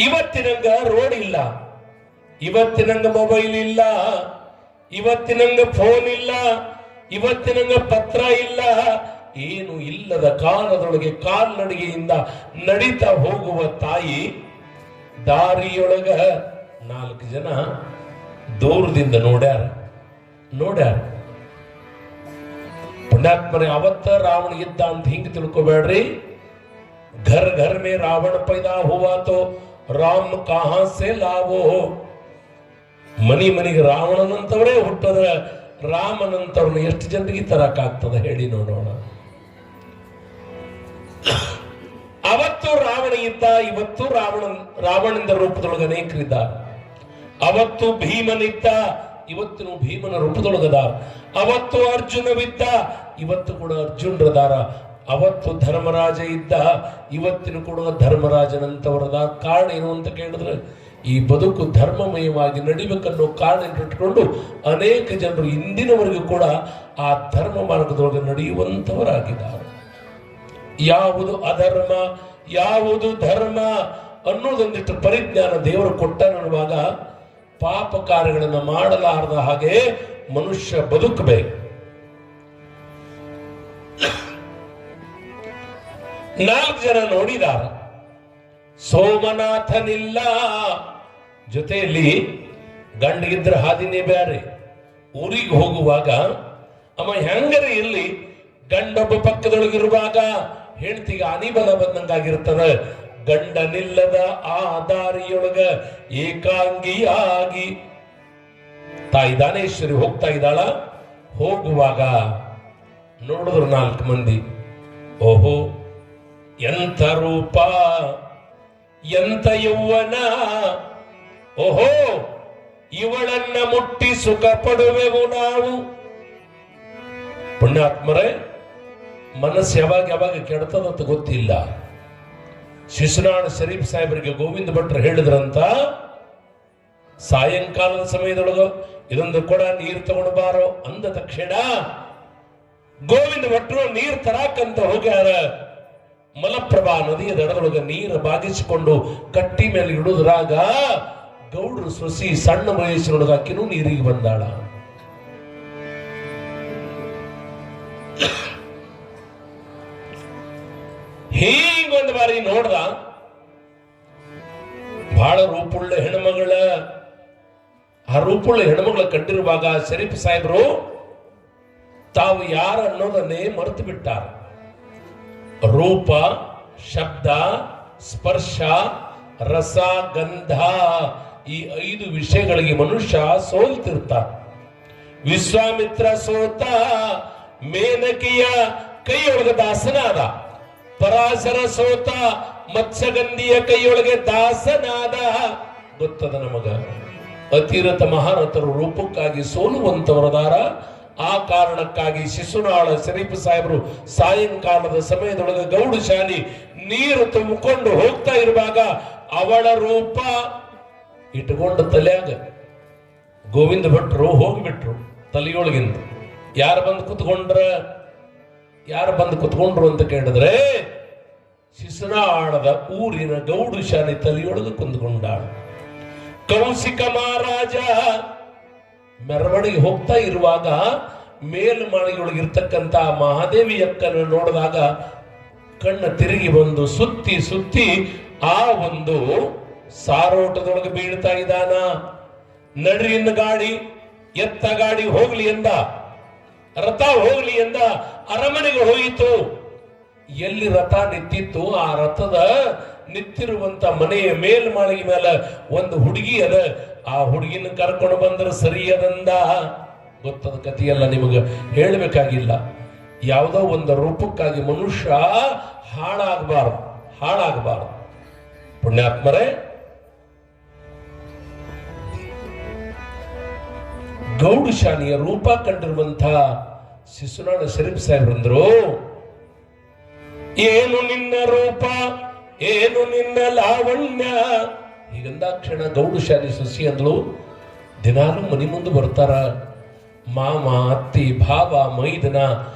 ಇವತ್ತಿನಂಗ ರೋಡ್ ಇಲ್ಲ, ಇವತ್ತಿನಂಗ ಮೊಬೈಲ್ ಇಲ್ಲ, ಇವತ್ತಿನಂಗ ಫೋನ್ ಇಲ್ಲ, ಇವತ್ತಿನಂಗ ಪತ್ರ ಇಲ್ಲ, ಏನು ಇಲ್ಲದ ಕಾಲದೊಳಗೆ ಕಾಲ್ನಡಿಗೆಯಿಂದ ನಡೀತಾ ಹೋಗುವ ತಾಯಿ ದಾರಿಯೊಳಗ 4 ಜನ ದೂರದಿಂದ ನೋಡ್ಯಾರ. ಪುಣ್ಯಾತ್ಮರೇ, ಅವತ್ತ ರಾವಣ ಇದ್ದ ಅಂತ ಹಿಂಗ ತಿಳ್ಕೊಬೇಡ್ರಿ. ಘರ್ ಘರ್ ಮೇ ರಾವಣ ಪೈದಾ ಹುವಾ ತೋ ರಾಮ್ ಕಹಾ ಸೆ ಲಾವೋ. ಮನಿಗೆ ರಾವಣನಂತವರೇ ಹುಟ್ಟದ ರಾಮನಂತವ್ರನ್ನ ಎಷ್ಟು ಜನರಿಗೆ ತರಕಾಗ್ತದ ಹೇಳಿ ನೋಡೋಣ. ಅವತ್ತು ರಾವಣ ಇದ್ದ, ಇವತ್ತು ರಾವಣನ ರೂಪದೊಳಗೆ ಅನೇಕರಿದ್ದಾರೆ. ಅವತ್ತು ಭೀಮನಿದ್ದ, ಇವತ್ತು ಭೀಮನ ರೂಪದೊಳಗದ. ಅವತ್ತು ಅರ್ಜುನವಿದ್ದ, ಇವತ್ತು ಕೂಡ ಅರ್ಜುನರದಾರ. ಅವತ್ತು ಧರ್ಮರಾಜ ಇದ್ದ, ಇವತ್ತಿನ ಕೂಡ ಧರ್ಮರಾಜನಂತವರದ. ಕಾರಣ ಏನು ಅಂತ ಕೇಳಿದ್ರೆ, ಈ ಬದುಕು ಧರ್ಮಮಯವಾಗಿ ನಡಿಬೇಕನ್ನೋ ಕಾರಣ ಇಟ್ಕೊಂಡು ಅನೇಕ ಜನರು ಇಂದಿನವರೆಗೂ ಕೂಡ ಆ ಧರ್ಮ ಮಾರ್ಗದೊಳಗೆ ನಡೆಯುವಂತವರಾಗಿದ್ದಾರೆ. ಯಾವುದು ಅಧರ್ಮ, ಯಾವುದು ಧರ್ಮ ಅನ್ನೋದೊಂದಿಷ್ಟು ಪರಿಜ್ಞಾನ ದೇವರು ಕೊಟ್ಟನನ್ನುವಾಗ ಪಾಪ ಕಾರ್ಯಗಳನ್ನು ಮಾಡಲಾರದ ಹಾಗೆ ಮನುಷ್ಯ ಬದುಕಬೇಕು. 4 ಜನ ನೋಡಿದಾರ, ಸೋಮನಾಥನಿಲ್ಲ. ಜೊತೆಯಲ್ಲಿ ಗಂಡಗಿದ್ರ ಹಾದಿನೇ ಬೇರೆ. ಊರಿಗೆ ಹೋಗುವಾಗ ಅವ ಹೆಂಗರೆ ಇರ್ಲಿ, ಗಂಡೊಬ್ಬ ಪಕ್ಕದೊಳಗಿರುವಾಗ ಹೆಂಡತಿಗೆ ಅನಿಬಲ ಬಂದಂಗಾಗಿರ್ತದೆ. ಗಂಡನಿಲ್ಲದ ಆ ದಾರಿಯೊಳಗ ಏಕಾಂಗಿಯಾಗಿ ತಾಯಿ ದಾನೇಶ್ವರಿ ಹೋಗ್ತಾ ಇದ್ದಾಳ. ಹೋಗುವಾಗ ನೋಡಿದ್ರು 4 ಮಂದಿ. ಓಹೋ, ಎಂಥ ರೂಪ, ಎಂಥ ಯೌವನ, ಓಹೋ ಇವಳನ್ನ ಮುಟ್ಟಿ ಸುಖ ಪಡುವೆವು ನಾವು. ಪುಣ್ಯಾತ್ಮರೇ, ಮನಸ್ಸು ಯಾವಾಗ ಯಾವಾಗ ಕೆಡ್ತದಂತ ಗೊತ್ತಿಲ್ಲ. ಶಿಶುನಾಳ ಶರೀಫ್ ಸಾಹೇಬರಿಗೆ ಗೋವಿಂದ ಭಟ್ರು ಹೇಳಿದ್ರಂತ, ಸಾಯಂಕಾಲದ ಸಮಯದೊಳಗ ಇದೊಂದು ಕೊಡ ನೀರು ತಗೊಂಡು ಬಾರೋ ಅಂದ ತಕ್ಷಣ ಗೋವಿಂದ ಭಟ್ರು ನೀರು ತರಾಕಂತ ಹೋಗ್ಯಾರ. ಮಲಪ್ರಭಾ ನದಿಯ ದಡದೊಳಗ ನೀರು ಬಾಗಿಸಿಕೊಂಡು ಕಟ್ಟಿ ಮೇಲೆ ಇಡುದ್ರಾಗ ಗೌಡ್ರು ಸೊಸಿ ಸಣ್ಣ ವಯಸ್ಸಿನೊಳಗ ಅಕ್ಕಿನೂ ನೀರಿಗೆ ಬಂದಾಳ. ಹೀಗೊಂದು ಬಾರಿ ನೋಡ್ದ, ಬಹಳ ರೂಪುಳ್ಳ ಹೆಣ್ಮಗಳ. ಆ ರೂಪುಳ್ಳ ಹೆಣ್ಮಗಳ ಕಂಡಿರುವಾಗ ಶರೀಫ್ ಸಾಹೇಬರು ತಾವು ಯಾರು ಅನ್ನೋದನ್ನೇ ಮರೆತು ಬಿಟ್ಟಾರ. ರೂಪ, ಶಬ್ದ, ಸ್ಪರ್ಶ, ರಸ, ಗಂಧ, ಈ 5 ವಿಷಯಗಳಿಗೆ ಮನುಷ್ಯ ಸೋಲ್ತಿರ್ತಾರ. ವಿಶ್ವಾಮಿತ್ರ ಸೋತ, ಮೇನಕೆಯ ಕೈಯೊಳಗೆ ದಾಸನಾದ. ಪರಾಶರ ಸೋತ, ಮತ್ಸ್ಯಗಂಧಿಯ ಕೈಯೊಳಗೆ ದಾಸನಾದ. ಗೊತ್ತದ ನಮಗ. ಅತಿರಥ ಮಹಾರಥರು ರೂಪಕ್ಕಾಗಿ ಸೋಲುವಂತವರದಾರ. ಆ ಕಾರಣಕ್ಕಾಗಿ ಶಿಶುನಾಳ ಶರೀಫ್ ಸಾಹೇಬರು ಸಾಯಂಕಾಲದ ಸಮಯದೊಳಗೆ ಗೌಡು ಶಾಲಿ ನೀರು ತುಂಬಿಕೊಂಡು ಹೋಗ್ತಾ ಇರುವಾಗ ಅವಳ ರೂಪ ಇಟ್ಕೊಂಡು ತಲೆಯಾಗ ಗೋವಿಂದ ಭಟ್ರು ಹೋಗ್ಬಿಟ್ರು ತಲೆಯೊಳಗಿಂದ. ಯಾರು ಬಂದು ಕುತ್ಕೊಂಡ್ರು ಅಂತ ಕೇಳಿದ್ರೆ ಶಿಶುನಾಳದ ಊರಿನ ಗೌಡು ಶಾಲಿ ತಲೆಯೊಳಗೆ ಕುಂತ್ಕೊಂಡಾಳ. ಕೌಶಿಕ ಮಹಾರಾಜ ಮೆರವಣಿಗೆ ಹೋಗ್ತಾ ಇರುವಾಗ ಮೇಲ್ಮಾಳಿಗೆಯೊಳಗಿರ್ತಕ್ಕಂಥ ಮಹಾದೇವಿ ಅಕ್ಕನ ನೋಡಿದಾಗ ಕಣ್ಣ ತಿರುಗಿ ಬಂದು ಸುತ್ತಿ ಆ ಒಂದು ಸಾರೋಟದೊಳಗೆ ಬೀಳ್ತಾ ಇದ್ದಾನ. ನಡ್ರಿನ ಗಾಡಿ, ಎತ್ತ ಗಾಡಿ ಹೋಗ್ಲಿ ಎಂದ, ರಥ ಹೋಗ್ಲಿ ಎಂದ. ಅರಮನೆಗೆ ಹೋಯಿತು. ಎಲ್ಲಿ ರಥ ನಿಂತಿತ್ತು ಆ ರಥದ ನಿಂತಿರುವಂತ ಮನೆಯ ಮೇಲ್ಮಾಳಿಗೆ ಮೇಲೆ ಒಂದು ಹುಡುಗಿ ಅದ. ಆ ಹುಡುಗಿನ ಕರ್ಕೊಂಡು ಬಂದ್ರೆ ಸರಿಯದಂದ. ಗೊತ್ತದ ಕಥೆಯಲ್ಲ, ನಿಮಗೆ ಹೇಳಬೇಕಾಗಿಲ್ಲ. ಯಾವುದೋ ಒಂದು ರೂಪಕ್ಕಾಗಿ ಮನುಷ್ಯ ಹಾಳಾಗಬಾರದು. ಪುಣ್ಯಾತ್ಮರೇ, ಗೌಡು ಶಾನಿಯ ರೂಪ ಕಂಡಿರುವಂತ ಶಿಶುನಾಳ ಶರೀಫ್ ಸಾಹೇಬ್ರಂದ್ರು, ಏನು ನಿನ್ನ ರೂಪ, ಏನು ನಿನ್ನ ಲಾವಣ್ಯ. ಹೀಗಂದಾಕ್ಷಣ ಗೌಡು ಶಾಲಿ ಸೊಸಿ ಅಂದ್ಳು. ದಿನಾಲು ಮನಿ ಮುಂದೆ ಬರ್ತಾರ ಮಾಮ, ಅತ್ತಿ, ಭಾವ, ಮೈದನ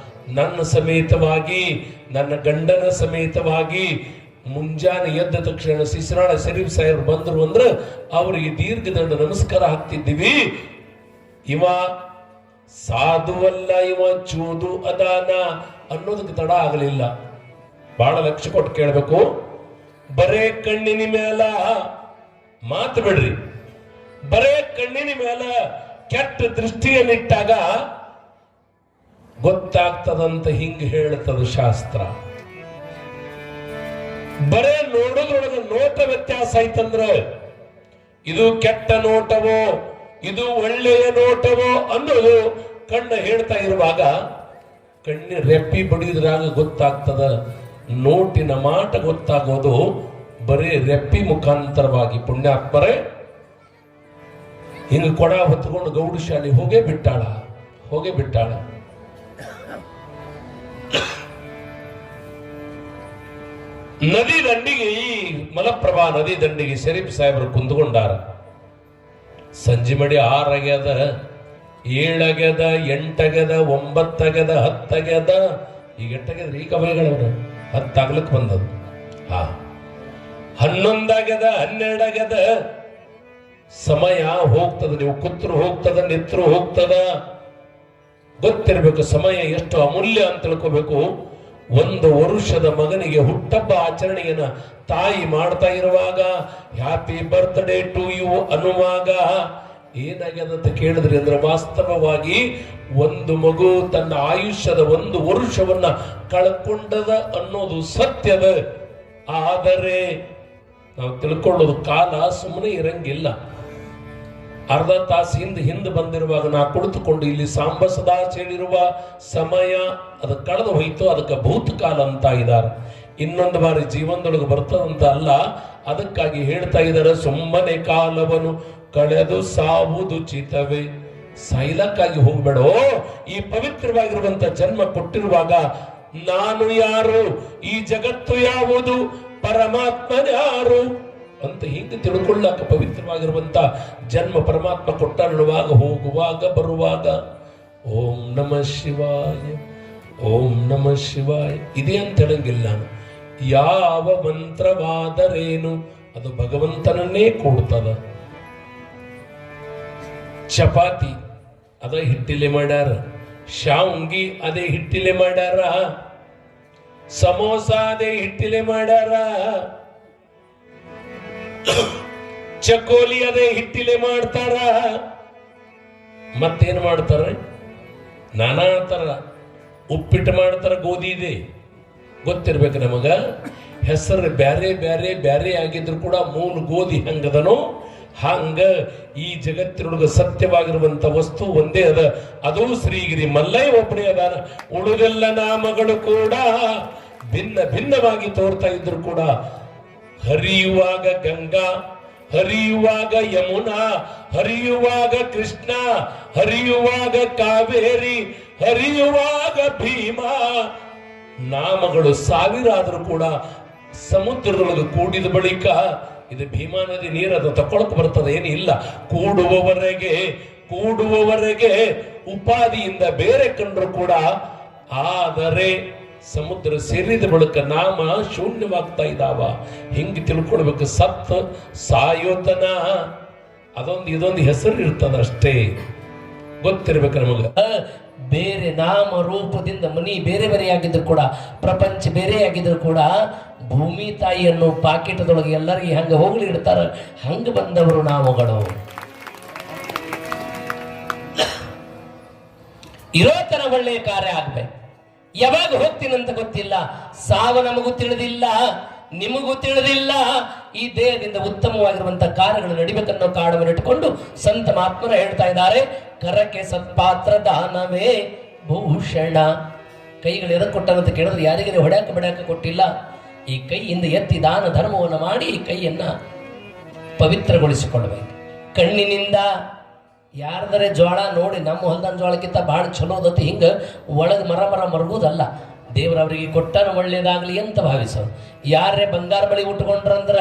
ನನ್ನ ಸಮೇತವಾಗಿ, ನನ್ನ ಗಂಡನ ಸಮೇತವಾಗಿ ಮುಂಜಾನೆ ಎದ್ದ ತಕ್ಷಣ ಶಿಶುನಾಳ ಶರೀಫ್ ಸಾಹೇಬ್ ಬಂದ್ರು ಅಂದ್ರೆ ಅವರಿಗೆ ದೀರ್ಘದಂಡ ನಮಸ್ಕಾರ ಹಾಕ್ತಿದ್ದೀವಿ. ಇವ ಸಾಧುವಲ್ಲ, ಇವ ಚೂದು ಅದಾನ ಅನ್ನೋದಕ್ಕೆ ತಡ ಆಗಲಿಲ್ಲ. ಬಹಳ ಲಕ್ಷ್ಯ ಕೊಟ್ಟು ಕೇಳಬೇಕು. ಬರೇ ಕಣ್ಣಿನ ಮೇಲ ಮಾತು ಬಿಡ್ರಿ. ಬರೇ ಕಣ್ಣಿನ ಮೇಲ ಕೆಟ್ಟ ದೃಷ್ಟಿಯನ್ನಿಟ್ಟಾಗ ಗೊತ್ತಾಗ್ತದಂತ ಹಿಂಗ ಹೇಳ್ತದ ಶಾಸ್ತ್ರ. ಬರೇ ನೋಡೋದ್ರೊಳಗೆ ನೋಟ ವ್ಯತ್ಯಾಸ ಐತಂದ್ರೆ ಇದು ಕೆಟ್ಟ ನೋಟವೋ ಇದು ಒಳ್ಳೆಯ ನೋಟವೋ ಅನ್ನೋದು ಕಣ್ಣ ಹೇಳ್ತಾ ಇರುವಾಗ ಕಣ್ಣಿನ ರೆಪ್ಪಿ ಬಡಿದ್ರಾಗ ಗೊತ್ತಾಗ್ತದ. ನೋಟಿನ ಮಾಟ ಗೊತ್ತಾಗೋದು ಬರೀ ರೆಪ್ಪಿ ಮುಖಾಂತರವಾಗಿ. ಪುಣ್ಯಾತ್ಮರೇ, ಹಿಂಗ ಕೊಡ ಹೊತ್ಕೊಂಡು ಗೌಡು ಶಾಲಿ ಹೋಗೇ ಬಿಟ್ಟಾಳ. ನದಿ ದಂಡಿಗೆ, ಈ ಮಲಪ್ರಭಾ ನದಿ ದಂಡಿಗೆ ಶರೀಫ್ ಸಾಹೇಬರು ಕುಂತ್ಕೊಂಡಾರ. ಸಂಜೆ ಮಡಿ 6 ಆಗ್ಯದ, 7 ಆಗ್ಯದ, 8 ಆಗ್ಯದ, 9 ಆಗ್ಯದ, 10 ಆಗ್ಯದ. ಈಗ 8 ಆಗ್ಯದ್ರಿ ಈ ಕವಲಿಗಳವ್ರ 10 ಆಗ್ಲಕ್ ಬಂದದ್ದು. 11 ಆಗ್ಯದ, 12 ಆಗ್ಯದ. ಸಮಯ ಹೋಗ್ತದ. ನೀವು ಕೂತ್ರು ಹೋಗ್ತದ, ನಿತ್ರು ಹೋಗ್ತದ. ಗೊತ್ತಿರ್ಬೇಕು ಸಮಯ ಎಷ್ಟು ಅಮೂಲ್ಯ ಅಂತ ತಿಳ್ಕೋಬೇಕು. 1 ವರ್ಷದ ಮಗನಿಗೆ ಹುಟ್ಟಬ್ಬ ಆಚರಣೆಯನ್ನ ತಾಯಿ ಮಾಡ್ತಾ ಇರುವಾಗ ಹ್ಯಾಪಿ ಬರ್ತ್ಡೇ ಟು ಯು ಅನ್ನುವಾಗ ಏನಾಗ್ಯದ ಅಂತ ಕೇಳಿದ್ರಿ ಅಂದ್ರೆ ವಾಸ್ತವವಾಗಿ ಒಂದು ಮಗು ತನ್ನ ಆಯುಷ್ಯದ 1 ವರ್ಷವನ್ನ ಕಳ್ಕೊಂಡದ ಅನ್ನೋದು ಸತ್ಯದ. ಆದರೆ ನಾವು ತಿಳ್ಕೊಳ್ಳೋದು ಕಾಲ ಸುಮ್ಮನೆ ಇರಂಗಿಲ್ಲ. ಅರ್ಧ ತಾಸು ಹಿಂದೆ ಬಂದಿರುವಾಗ ನಾ ಕುಳಿತುಕೊಂಡು ಇಲ್ಲಿ ಸಾಂಬ ಸದಾಶ್ ಹೇಳಿರುವ ಸಮಯ ಅದು ಕಳೆದು ಹೋಯಿತು, ಅದಕ್ಕೆ ಭೂತಕಾಲ ಅಂತ ಇದ್ದಾರೆ. ಇನ್ನೊಂದು ಬಾರಿ ಜೀವನದೊಳಗೆ ಬರ್ತದಂತ ಅಲ್ಲ, ಅದಕ್ಕಾಗಿ ಹೇಳ್ತಾ ಇದ್ದಾರೆ, ಸುಮ್ಮನೆ ಕಾಲವನ್ನು ಕಳೆದು ಸಾವುದು ಚಿತವೇ. ಸಾಯ್ಲಕ್ಕಾಗಿ ಹೋಗ್ಬೇಡೋ, ಈ ಪವಿತ್ರವಾಗಿರುವಂತ ಜನ್ಮ ಕೊಟ್ಟಿರುವಾಗ ನಾನು ಯಾರು, ಈ ಜಗತ್ತು ಯಾವುದು, ಪರಮಾತ್ಮ ಯಾರು ಅಂತ ಹಿಂಗೆ ತಿಳ್ಕೊಳ್ಳಾಕ ಪವಿತ್ರವಾಗಿರುವಂತ ಜನ್ಮ ಪರಮಾತ್ಮ ಕೊಟ್ಟರುಳುವಾಗ, ಹೋಗುವಾಗ, ಬರುವಾಗ ಓಂ ನಮಃ ಶಿವಾಯ, ಓಂ ನಮಃ ಶಿವಾಯ ಇದೆ ಅಂತ ಹೇಳಂಗಿಲ್ಲ. ಯಾವ ಮಂತ್ರವಾದರೇನು ಅದು ಭಗವಂತನನ್ನೇ ಕೂಡ್ತದ. ಚಪಾತಿ ಅದ ಹಿಟ್ಟಿಲೆ ಮಾಡ್ಯಾರ, ಶಾವ್ಗಿ ಅದೇ ಹಿಟ್ಟಿಲೆ ಮಾಡ್ಯಾರ, ಸಮೋಸ ಅದೇ ಹಿಟ್ಟಿಲೆ ಮಾಡ್ಯಾರ, ಚಕೋಲಿ ಅದೇ ಹಿಟ್ಟಿಲೆ ಮಾಡ್ತಾರ. ಮತ್ತೇನ್ ಮಾಡ್ತಾರ? ನಾನಾ ತರ ಉಪ್ಪಿಟ್ಟು ಮಾಡ್ತಾರ, ಗೋಧಿ ಇದೆ ಗೊತ್ತಿರ್ಬೇಕು ನಮಗ. ಹೆಸರು ಬ್ಯಾರೆ ಬ್ಯಾರೆ ಬ್ಯಾರೆ ಆಗಿದ್ರು ಕೂಡ ಮೂಲ ಗೋಧಿ ಹಂಗದನೋ ಹಂಗ ಈ ಜಗತ್ತಿನೊಳಗ ಸತ್ಯವಾಗಿರುವಂತ ವಸ್ತು ಒಂದೇ ಅದ, ಅದು ಶ್ರೀಗಿರಿ ಮಲ್ಲಯ್ಯ ಒಬ್ಬನೇ ಅದಾನ. ಉಳಿದೆಲ್ಲ ನಾಮಗಳು ಕೂಡ ಭಿನ್ನ ಭಿನ್ನವಾಗಿ ತೋರ್ತಾ ಇದ್ರು ಕೂಡ ಹರಿಯುವಾಗ ಗಂಗಾ, ಹರಿಯುವಾಗ ಯಮುನಾ, ಹರಿಯುವಾಗ ಕೃಷ್ಣ, ಹರಿಯುವಾಗ ಕಾವೇರಿ, ಹರಿಯುವಾಗ ಭೀಮಾ. ನಾಮಗಳು ಸಾವಿರ ಆದ್ರೂ ಕೂಡ ಸಮುದ್ರದೊಳಗೆ ಕೂಡಿದ ಬಳಿಕ ಇದು ಭೀಮಾ ನದಿ ನೀರನ್ನು ತಕೊಳಕ್ ಬರ್ತದೆ ಏನಿಲ್ಲ. ಕೂಡುವವರೆಗೆ ಉಪಾದಿಯಿಂದ ಬೇರೆ ಕಂಡ್ರು ಕೂಡ, ಆದರೆ ಸಮುದ್ರ ಸೇರಿದ ಬಳಿಕ ನಾಮ ಶೂನ್ಯವಾಗ್ತಾ ಇದ್ದಾವ. ಹಿಂಗೆ ತಿಳ್ಕೊಳ್ಬೇಕು. ಸತ್ ಸಾಯೋತನ ಅದೊಂದು ಇದೊಂದು ಹೆಸರು ಇರ್ತದ ಅಷ್ಟೇ, ಗೊತ್ತಿರ್ಬೇಕು ನಮಗ. ಬೇರೆ ನಾಮ ರೂಪದಿಂದ ಮನಿ ಬೇರೆ ಬೇರೆ ಆಗಿದ್ರು ಕೂಡ, ಪ್ರಪಂಚ ಬೇರೆ ಆಗಿದ್ರು ಕೂಡ, ಭೂಮಿ ತಾಯಿಯನ್ನು ಪಾಕೆಟ್ದೊಳಗೆ ಎಲ್ಲರಿಗೆ ಹಂಗ ಹೋಗ್ಲಿ ಇಡ್ತಾರ, ಹಂಗ ಬಂದವರು ನಾವುಗಳು. ಇರೋತನ ಒಳ್ಳೆಯ ಕಾರ್ಯ ಆಗ್ಬೇಕು. ಯಾವಾಗ ಹೋಗ್ತೀನಂತ ಗೊತ್ತಿಲ್ಲ, ಸಾವು ನಮಗೂ ತಿಳಿದಿಲ್ಲ, ನಿಮಗೂ ತಿಳಿದಿಲ್ಲ. ಈ ದೇಹದಿಂದ ಉತ್ತಮವಾಗಿರುವಂತಹ ಕಾರ್ಯಗಳು ನಡಿಬೇಕನ್ನೋ ಕಾರಣವನ್ನು ಇಟ್ಟುಕೊಂಡು ಸಂತ ಮಹಾತ್ಮರ ಹೇಳ್ತಾ ಇದ್ದಾರೆ, ಕರಕ್ಕೆ ಸತ್ಪಾತ್ರ ದಾನವೇ ಭೂಷಣ. ಕೈಗಳು ಎದಕ್ಕೆ ಕೊಟ್ಟನಂತ ಕೇಳಿದ್ರೆ ಯಾರಿಗಾರಿ ಹೊಡ್ಯಾಕ ಬಡ್ಯಾಕ ಕೊಟ್ಟಿಲ್ಲ. ಈ ಕೈಯಿಂದ ಎತ್ತಿ ದಾನ ಧರ್ಮವನ್ನು ಮಾಡಿ ಈ ಕೈಯನ್ನ ಪವಿತ್ರಗೊಳಿಸಿಕೊಳ್ಳಬೇಕು. ಕಣ್ಣಿನಿಂದ ಯಾರದರೆ ಜೋಳ ನೋಡಿ ನಮ್ಮ ಹೊಲ್ದನ ಜೋಳಕ್ಕಿಂತ ಭಾಳ ಚಲೋದತ್ತು ಹಿಂಗೆ ಒಳಗೆ ಮರ ಮರಗುವುದಲ್ಲ. ದೇವರವರಿಗೆ ಕೊಟ್ಟನ ಒಳ್ಳೇದಾಗ್ಲಿ ಅಂತ ಭಾವಿಸೋದು. ಯಾರೇ ಬಂಗಾರ ಬಳಿ ಉಟ್ಕೊಂಡ್ರಂದ್ರ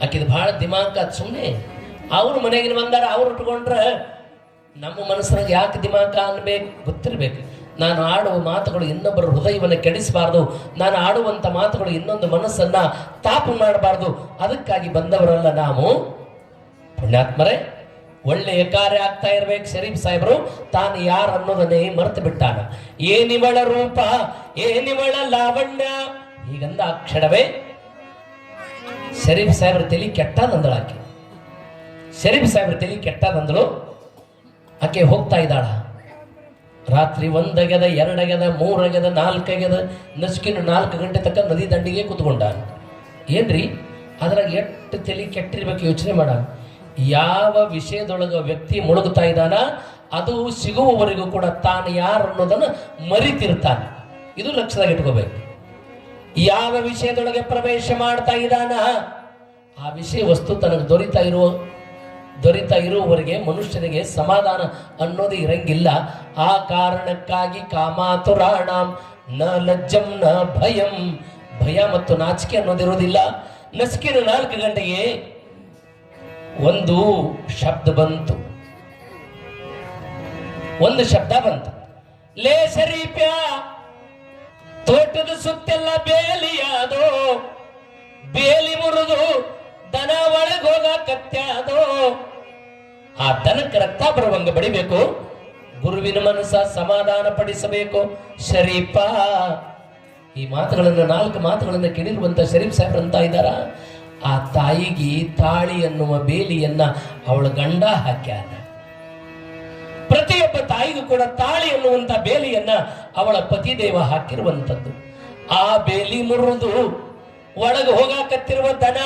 ಆಕಿದ ಭಾಳ ದಿಮಾಕ ಸುಮ್ಮನೆ, ಅವ್ರ ಮನೆಗಿನ ಬಂಗಾರ ಅವ್ರು ಉಟ್ಕೊಂಡ್ರ ನಮ್ಮ ಮನಸ್ಸಿನಾಗ ಯಾಕೆ ದಿಮಾಕ ಅನ್ಬೇಕು ಗೊತ್ತಿರ್ಬೇಕು. ನಾನು ಆಡುವ ಮಾತುಗಳು ಇನ್ನೊಬ್ಬರ ಹೃದಯವನ್ನು ಕೆಡಿಸಬಾರ್ದು, ನಾನು ಆಡುವಂಥ ಮಾತುಗಳು ಇನ್ನೊಂದು ಮನಸ್ಸನ್ನ ತಾಪು ಮಾಡಬಾರ್ದು. ಅದಕ್ಕಾಗಿ ಬಂದವರಲ್ಲ ನಾವು ಪುಣ್ಯಾತ್ಮರೇ. ಒಳ್ಳೆಯ ಕಾರ್ಯ ಆಗ್ತಾ ಇರ್ಬೇಕು. ಶರೀಫ್ ಸಾಹೇಬರು ತಾನು ಯಾರು ಅನ್ನೋದನ್ನೇ ಮರೆತು ಬಿಟ್ಟಾನ. ಏನಿವಳ ರೂಪ, ಏನಿವಳ ಲಾವಣ್ಯ, ಹೀಗಂದ ಆ ಕ್ಷಣವೇ ಶರೀಫ್ ಸಾಹೇಬ್ರ ತಲೆ ಕೆಟ್ಟದಂದಳು ಆಕೆ. ಶರೀಫ್ ಸಾಹೇಬ್ರ ತಲೆ ಕೆಟ್ಟದಂದಳು ಆಕೆ. ಹೋಗ್ತಾ ಇದ್ದಾಳ. ರಾತ್ರಿ 1 ಆಗ್ಯದ, 2 ಆಗ್ಯದ, 3 ಆಗ್ಯದ, 4 ಆಗ್ಯದ. ನಸುಕಿನ 4 ಗಂಟೆ ತಕ್ಕ ನದಿ ದಂಡಿಗೆ ಕೂತ್ಕೊಂಡ. ಏನ್ರಿ ಅದ್ರಾಗ ಎಷ್ಟು ತಲೆ ಕೆಟ್ಟಿರ್ಬೇಕು ಯೋಚನೆ ಮಾಡ. ಯಾವ ವಿಷಯದೊಳಗ ವ್ಯಕ್ತಿ ಮುಳುಗುತ್ತಾ ಇದ್ದಾನ ಅದು ಸಿಗುವವರೆಗೂ ಕೂಡ ತಾನು ಯಾರು ಅನ್ನೋದನ್ನ ಮರಿತಿರ್ತಾನೆ. ಇದು ಲಕ್ಷ್ಯದಾಗ ಇಟ್ಕೋಬೇಕು. ಯಾವ ವಿಷಯದೊಳಗೆ ಪ್ರವೇಶ ಮಾಡ್ತಾ ಇದ್ದಾನ ಆ ವಿಷಯ ವಸ್ತು ತನಗೆ ದೊರೀತಾ ಇರುವವರೆಗೆ ಮನುಷ್ಯನಿಗೆ ಸಮಾಧಾನ ಅನ್ನೋದು ಇರಂಗಿಲ್ಲ. ಆ ಕಾರಣಕ್ಕಾಗಿ ಕಾಮಾತುರಾಣಂ ನ ಲಜ್ಜಂ ನ ಭಯಂ, ಭಯ ಮತ್ತು ನಾಚಿಕೆ ಅನ್ನೋದಿರೋದಿಲ್ಲ. ನಸಿಕಿನ 4 ಗಂಟೆಗೆ ಒಂದು ಶಬ್ದ ಬಂತು. ಲೇ ಶರೀಫ್ಯ, ತೋಟದ ಸುತ್ತೆಲ್ಲ ಬೇಲಿಯಾದೋ, ಬೇಲಿ ಮುರಿದು ದನ ಒಳಗೋಗ ಕತ್ಯಾದೋ. ಆ ದನಕ್ಕೆ ರಕ್ತ ಬರುವಂಗ ಬಡಿಬೇಕು, ಗುರುವಿನ ಮನಸ್ಸ ಸಮಾಧಾನ ಪಡಿಸಬೇಕು ಶರೀಫ. ಈ ಮಾತುಗಳನ್ನ 4 ಮಾತುಗಳನ್ನ ಕೇಳಿರುವಂತ ಶರೀಫ್ ಸಾಹೇಬ್ರು ಅಂತ ಇದ್ದಾರ. ಆ ತಾಯಿಗೆ ತಾಳಿ ಅನ್ನುವ ಬೇಲಿಯನ್ನ ಅವಳ ಗಂಡ ಹಾಕ್ಯಾನ. ಪ್ರತಿಯೊಬ್ಬ ತಾಯಿಗೂ ಕೂಡ ತಾಳಿ ಅನ್ನುವಂತ ಬೇಲಿಯನ್ನ ಅವಳ ಪತಿದೇವ ಹಾಕಿರುವಂಥದ್ದು. ಆ ಬೇಲಿ ಮುರಿದು ಒಳಗೆ ಹೋಗಾಕತ್ತಿರುವ ದನ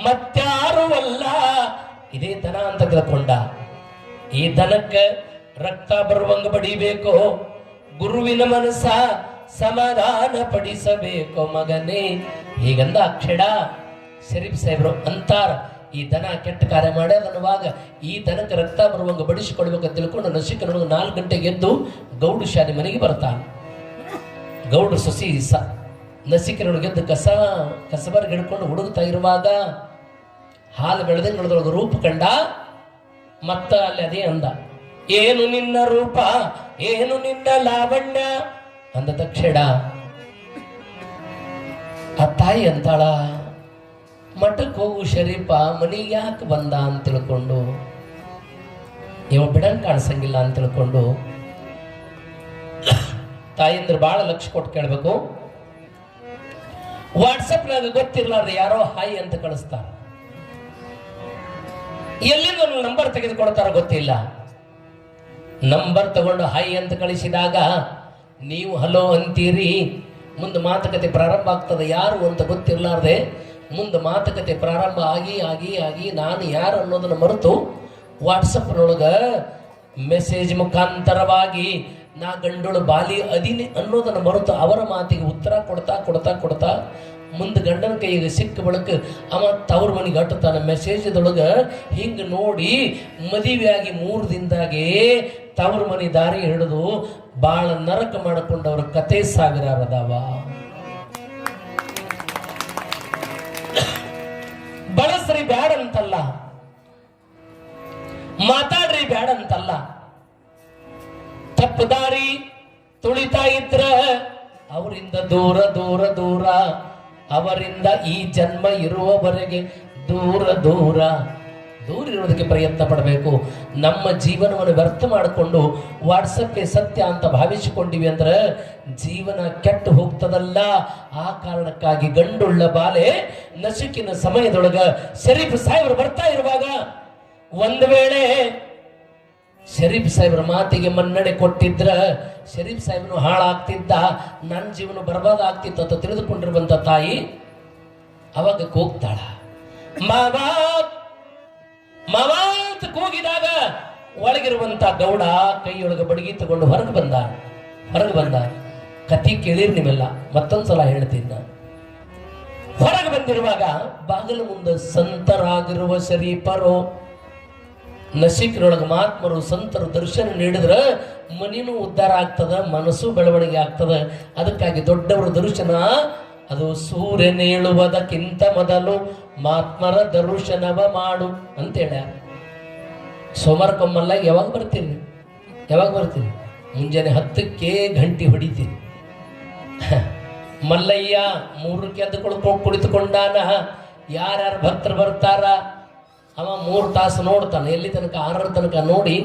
ಮತ್ಯಾರು ಅಲ್ಲ, ಇದೇ ದನ ಅಂತ ತಿಳ್ಕೊಂಡ. ಈ ದನಕ್ಕೆ ರಕ್ತ ಬರುವಂಗ ಬಡಿಬೇಕು, ಗುರುವಿನ ಮನಸ್ಸ ಸಮಾಧಾನ ಪಡಿಸಬೇಕು ಮಗನೇ. ಹೀಗಂದ ಅಕ್ಷಡ ಶರೀಫ್ ಸಾಹೇಬ್ರು ಅಂತಾರ. ಈ ದನ ಕೆಟ್ಟ ಕಾರ್ಯ ಮಾಡಿ ಅದನ್ನುವಾಗ ಈ ದನಕ್ಕೆ ರಕ್ತ ಬರುವಂಗ ಬಡಿಸಿಕೊಡ್ಬೇಕಂತ ತಿಳ್ಕೊಂಡು ನಸಿಕನೊಳಗೆ 4 ಗಂಟೆಗೆ ಎದ್ದು ಗೌಡು ಶಾಲೆ ಮನೆಗೆ ಬರ್ತಾನೆ. ಗೌಡು ಸೊಸಿ ನಸಿಕನೊಳಗೆ ಎದ್ದು ಕಸಬರ್ಗೆ ಹಿಡ್ಕೊಂಡು ಹುಡುಕ್ತಾ ಇರುವಾಗ ಹಾಲು ಬೆಳೆದಂಗಳದೊಳಗೆ ರೂಪ ಕಂಡ. ಮತ್ತ ಅಲ್ಲಿ ಅದೇ ಅಂದ, ಏನು ನಿನ್ನ ರೂಪ, ಏನು ನಿನ್ನ ಲಾವಣ್ಯ ಅಂದ ತಕ್ಷಣ ಆ ತಾಯಿ ಅಂತಾಳ, ಮಠಕ್ಕೆ ಹೋಗು ಶರೀಫ, ಮನೆಗೆ ಯಾಕೆ ಬಂದ ಅಂತ ತಿಳ್ಕೊಂಡು, ಇವ ಬಿಡಂಗ್ ಕಾಣಿಸಂಗಿಲ್ಲ ಅಂತ ತಿಳ್ಕೊಂಡು ತಾಯಿಂದ್ರ ಬಹಳ ಲಕ್ಷ ಕೊಟ್ಟು ಕೇಳಬೇಕು. ವಾಟ್ಸಪ್ನಾಗ ಗೊತ್ತಿರ್ಲಾರ್ದು ಯಾರೋ ಹಾಯ್ ಅಂತ ಕಳಿಸ್ತಾರ, ಎಲ್ಲಿಂದ ನಂಬರ್ ತೆಗೆದುಕೊಡ್ತಾರ ಗೊತ್ತಿಲ್ಲ. ನಂಬರ್ ತಗೊಂಡು ಹಾಯ್ ಅಂತ ಕಳಿಸಿದಾಗ ನೀವು ಹಲೋ ಅಂತೀರಿ, ಮುಂದೆ ಮಾತುಕತೆ ಪ್ರಾರಂಭ ಆಗ್ತದೆ. ಯಾರು ಅಂತ ಗೊತ್ತಿರ್ಲಾರ್ದೆ ಮುಂದೆ ಮಾತುಕತೆ ಪ್ರಾರಂಭ ಆಗಿ ಆಗಿ ಆಗಿ ನಾನು ಯಾರು ಅನ್ನೋದನ್ನು ಮರೆತು ವಾಟ್ಸಪ್ನೊಳಗೆ ಮೆಸೇಜ್ ಮುಖಾಂತರವಾಗಿ ನಾ ಗಂಡೊಳು ಬಾಲಿ ಅದೀನಿ ಅನ್ನೋದನ್ನು ಮರೆತು ಅವರ ಮಾತಿಗೆ ಉತ್ತರ ಕೊಡ್ತಾ ಕೊಡ್ತಾ ಕೊಡ್ತಾ ಮುಂದೆ ಗಂಡನ ಕೈಗೆ ಸಿಕ್ಕ ಬಳಕ ಅವ ತವ್ರ ಮನೆಗೆ ಅಟ್ಟುತ್ತಾನೆ. ಮೆಸೇಜದೊಳಗೆ ಹಿಂಗೆ ನೋಡಿ ಮದುವೆಯಾಗಿ 3 ದಿನದಾಗೆ ತವ್ರ ಮನೆ ದಾರಿ ಹಿಡಿದು ಬಾಳ ನರಕ ಮಾಡಿಕೊಂಡವ್ರ ಕತೆ ಸಾವಿರಾರದಾವ. ಬಳಸ್ರಿ ಬ್ಯಾಡ ಅಂತಲ್ಲ, ಮಾತಾಡ್ರಿ ಬ್ಯಾಡ ಅಂತಲ್ಲ, ತಪ್ಪು ದಾರಿ ತುಳಿತಾ ಇದ್ರ ಅವರಿಂದ ದೂರ ದೂರ ದೂರ, ಅವರಿಂದ ಈ ಜನ್ಮ ಇರುವವರೆಗೆ ದೂರ ದೂರ ದೂರ ಇರೋದಕ್ಕೆ ಪ್ರಯತ್ನ ಪಡಬೇಕು. ನಮ್ಮ ಜೀವನವನ್ನು ವ್ಯರ್ಥ ಮಾಡಿಕೊಂಡು ವಾಟ್ಸಪ್ಪೇ ಸತ್ಯ ಅಂತ ಭಾವಿಸಿಕೊಂಡಿವಿ ಅಂದ್ರೆ ಜೀವನ ಕೆಟ್ಟು ಹೋಗ್ತದಲ್ಲ. ಆ ಕಾರಣಕ್ಕಾಗಿ ಗಂಡುಳ್ಳ ಬಾಲೆ ನಸುಕಿನ ಸಮಯದೊಳಗ ಶರೀಫ್ ಸಾಹೇಬರು ಬರ್ತಾ ಇರುವಾಗ ಒಂದು ವೇಳೆ ಶರೀಫ್ ಸಾಹೇಬ್ರ ಮಾತಿಗೆ ಮನ್ನಣೆ ಕೊಟ್ಟಿದ್ರ ಶರೀಫ್ ಸಾಹೇಬ್ನು ಹಾಳಾಗ್ತಿದ್ದ, ನನ್ನ ಜೀವನ ಬರ್ಬಾದ ಆಗ್ತಿತ್ತು ಅಂತ ತಿಳಿದುಕೊಂಡಿರುವಂತ ತಾಯಿ ಅವಾಗ ಕೂಗ್ತಾಳ, ಮಾವಾ ಮಾವಾ ಅಂತ ಕೂಗಿದಾಗ ಒಳಗಿರುವಂತ ಗೌಡ ಕೈಯೊಳಗೆ ಬಡಗಿ ತಗೊಂಡು ಹೊರಗೆ ಬಂದ. ಕತಿ ಕೇಳಿರಿ ನೀವೆಲ್ಲ, ಮತ್ತೊಂದ್ಸಲ ಹೇಳ್ತೀನಿ ನಾನು. ಹೊರಗೆ ಬಂದಿರುವಾಗ ಬಾಗಿಲ ಮುಂದೆ ಸಂತರಾಗಿರುವ ಶರೀಫರು, ನಸಿಕರೊಳಗೆ ಮಹಾತ್ಮರು ಸಂತರು ದರ್ಶನ ನೀಡಿದ್ರೆ ಮನಿನೂ ಉದ್ಧಾರ ಆಗ್ತದ, ಮನಸ್ಸು ಬೆಳವಣಿಗೆ ಆಗ್ತದ. ಅದಕ್ಕಾಗಿ ದೊಡ್ಡವರ ದರ್ಶನ ಅದು ಸೂರ್ಯನೇಳುವುದಕ್ಕಿಂತ ಮೊದಲು ಮಹಾತ್ಮರ ದರ್ಶನವ ಮಾಡು ಅಂತ ಹೇಳ್ಯಾರ. ಸೋಮವಾರಕ್ಕೊಮ್ಮಲ್ಲ ಯಾವಾಗ ಬರ್ತೀರಿ? ಮುಂಜಾನೆ 10ಕ್ಕೆ ಗಂಟೆ ಹೊಡಿತೀರಿ. ಮಲ್ಲಯ್ಯ 3ಕ್ಕೆ ಎದ್ದು ಕುಳಿತುಕೊಂಡಾನ. ಯಾರ್ಯಾರು ಭಕ್ತರು ಬರ್ತಾರ ಅವ 3 ತಾಸು ನೋಡ್ತಾನೆ, ಎಲ್ಲಿ ತನಕ 6 ತನಕ ನೋಡಿ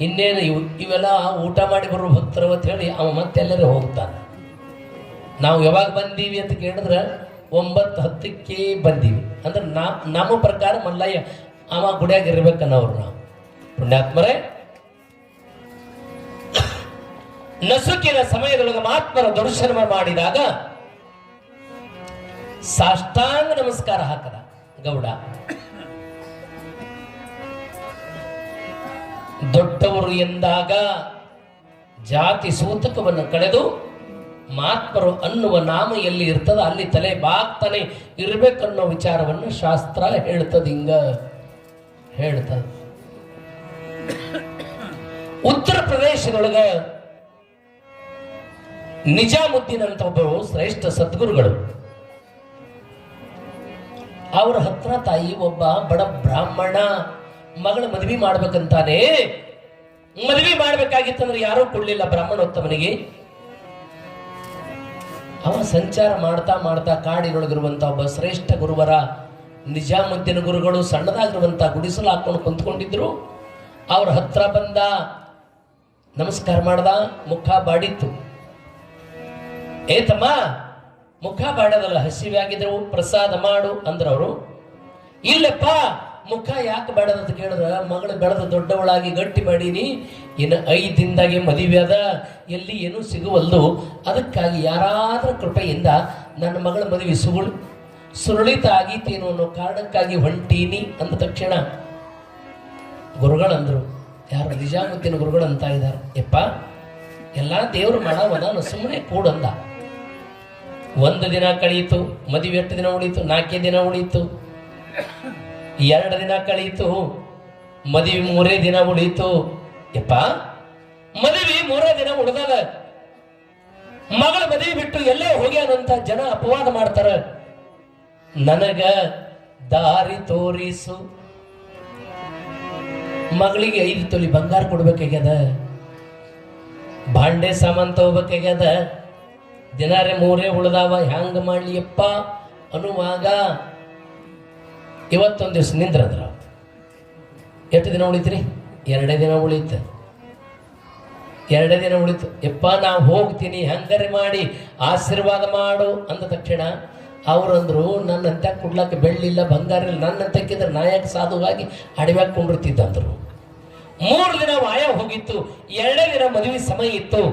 ಇನ್ನೇನು ಇವೆಲ್ಲ ಊಟ ಮಾಡಿ ಬರೋ ಭಕ್ತರು ಅಂತ ಹೇಳಿ ಅವ ಮತ್ತೆಲ್ಲರೂ ಹೋಗ್ತಾನೆ. ನಾವು ಯಾವಾಗ ಬಂದೀವಿ ಅಂತ ಕೇಳಿದ್ರೆ 9-10ಕ್ಕೆ ಬಂದೀವಿ ಅಂದ್ರೆ ನಮ್ಮ ಪ್ರಕಾರ ಮಲ್ಲಯ್ಯ ಅವ ಗುಡಿಯಾಗ ಇರ್ಬೇಕನ್ನೋರು ನಾವು ಪುಣ್ಯಾತ್ಮರೇ. ನಸುಕಿನ ಸಮಯದೊಳಗೆ ಮಹಾತ್ಮರ ದರ್ಶನ ಮಾಡಿದಾಗ ಸಾಷ್ಟಾಂಗ ನಮಸ್ಕಾರ ಹಾಕದ ಗೌಡ. ದೊಡ್ಡವರು ಎಂದಾಗ ಜಾತಿ ಸೂತಕವನ್ನು ಕಳೆದು ಮಹಾತ್ಮರು ಅನ್ನುವ ನಾಮ ಎಲ್ಲಿ ಇರ್ತದ ಅಲ್ಲಿ ತಲೆ ಬಾಗ್ತಾನೆ ಇರ್ಬೇಕನ್ನೋ ವಿಚಾರವನ್ನು ಶಾಸ್ತ್ರ ಹೇಳ್ತದ. ಉತ್ತರ ಪ್ರದೇಶದೊಳಗ ನಿಜಾಮುದ್ದೀನ್ ಅಂತ ಒಬ್ಬರು ಶ್ರೇಷ್ಠ ಸದ್ಗುರುಗಳು, ಅವರ ಹತ್ರ ತಾಯಿ ಒಬ್ಬ ಬಡ ಬ್ರಾಹ್ಮಣ ಮಗಳ ಮದುವೆ ಮಾಡ್ಬೇಕಂತಾನೆ. ಮದುವೆ ಮಾಡ್ಬೇಕಾಗಿತ್ತಂದ್ರೆ ಯಾರೂ ಕೊಡ್ಲಿಲ್ಲ ಬ್ರಾಹ್ಮಣೋತ್ತಮನಿಗೆ. ಅವ ಸಂಚಾರ ಮಾಡ್ತಾ ಮಾಡ್ತಾ ಕಾಡಿನೊಳಗಿರುವಂತ ಒಬ್ಬ ಶ್ರೇಷ್ಠ ಗುರುವರ ನಿಜಾಮುದ್ದೀನ್ ಗುರುಗಳು ಸಣ್ಣದಾಗಿರುವಂತ ಗುಡಿಸಲು ಹಾಕೊಂಡು ಕುಂತ್ಕೊಂಡಿದ್ರು. ಅವ್ರ ಹತ್ರ ಬಂದ, ನಮಸ್ಕಾರ ಮಾಡ್ದ, ಮುಖ ಬಾಡಿತ್ತು. ಏ ತಮ್ಮ, ಮುಖ ಬಾಡೋದಲ್ಲ, ಹಸಿವೆ ಆಗಿದ್ರು, ಪ್ರಸಾದ ಮಾಡು ಅಂದ್ರವರು. ಇಲ್ಲಪ್ಪ, ಮುಖ ಯಾಕೆ ಬೇಡದಂತ ಕೇಳಿದ್ರ, ಮಗಳು ಬೆಳೆದ ದೊಡ್ಡವಳಾಗಿ ಗಟ್ಟಿ ಮಾಡೀನಿ, ಇನ್ನು 5 ದಿನದಾಗೆ ಮದುವೆ ಅದ, ಎಲ್ಲಿ ಏನೂ ಸಿಗುವಲ್ದು, ಅದಕ್ಕಾಗಿ ಯಾರಾದ್ರ ಕೃಪೆಯಿಂದ ನನ್ನ ಮಗಳ ಮದುವೆ ಸುರುಳಿತ ಆಗೀತೇನೋ ಅನ್ನೋ ಕಾರಣಕ್ಕಾಗಿ ಹೊಂಟೀನಿ ಅಂದ ತಕ್ಷಣ ಗುರುಗಳಂದ್ರು, ಯಾರು ನಿಜಾಮುದ್ದೀನ್ ಗುರುಗಳು ಅಂತ ಇದ್ದಾರೆ, ಯಪ್ಪ ಎಲ್ಲ ದೇವರು ಮಾಡವ, ನಾನು ಸುಮ್ಮನೆ ಕೂಡಂದ. ಒಂದು ದಿನ ಕಳೀತು, ಮದುವೆ 8 ದಿನ ಉಳೀತು, 4 ದಿನ ಉಳೀತು, 2 ದಿನ ಕಳೀತು, ಮದುವೆ 3 ದಿನ ಉಳೀತು. ಯಪ್ಪ ಮದುವೆ 3 ದಿನ ಉಳಿದದ, ಮಗಳ ಮದುವೆ ಬಿಟ್ಟು ಎಲ್ಲೇ ಹೋಗ್ಯಾನಂತ ಜನ ಅಪವಾದ ಮಾಡ್ತಾರ. ನನಗ ದಾರಿ ತೋರಿಸು, ಮಗಳಿಗೆ 5 ತೊಲಿ ಬಂಗಾರ ಕೊಡ್ಬೇಕಾಗ್ಯದ, ಭಾಂಡೆ ಸಾಮಾನ್ ತಗೋಬೇಕಾಗ್ಯದ, ದಿನಾರೆ 3 ಉಳ್ದಾವ, ಹ್ಯಾಂಗ ಮಾಡ್ಲಿಯಪ್ಪ ಅನ್ನುವಾಗ ಇವತ್ತೊಂದು ದಿವಸ ನಿಂದ್ರದ್ರ. ಎಷ್ಟು ದಿನ ಉಳಿತ್ರಿ? 2 ದಿನ ಉಳಿತು. 2 ದಿನ ಉಳಿತು. ಯಪ್ಪ ನಾ ಹೋಗ್ತೀನಿ, ಹಂಗಾರೆ ಮಾಡಿ ಆಶೀರ್ವಾದ ಮಾಡು ಅಂದ ತಕ್ಷಣ ಅವ್ರಂದ್ರು, ನನ್ನಂತ ಕುಡ್ಲಕ್ಕೆ ಬೆಳ್ಳಿಲ್ಲ, ಬಂಗಾರ ಇಲ್ಲ, ನನ್ನಂತಕ್ಕಿದ್ರೆ ನಾಯಕ ಸಾಧುವಾಗಿ ಅಡವ್ಯಾಗ ಕೊಂಡಿರ್ತಿದ್ದಂದ್ರು. 3 ದಿನ ವಾಯ ಹೋಗಿತ್ತು, 2 ದಿನ ಮದುವೆ ಸಮಯ ಇತ್ತು.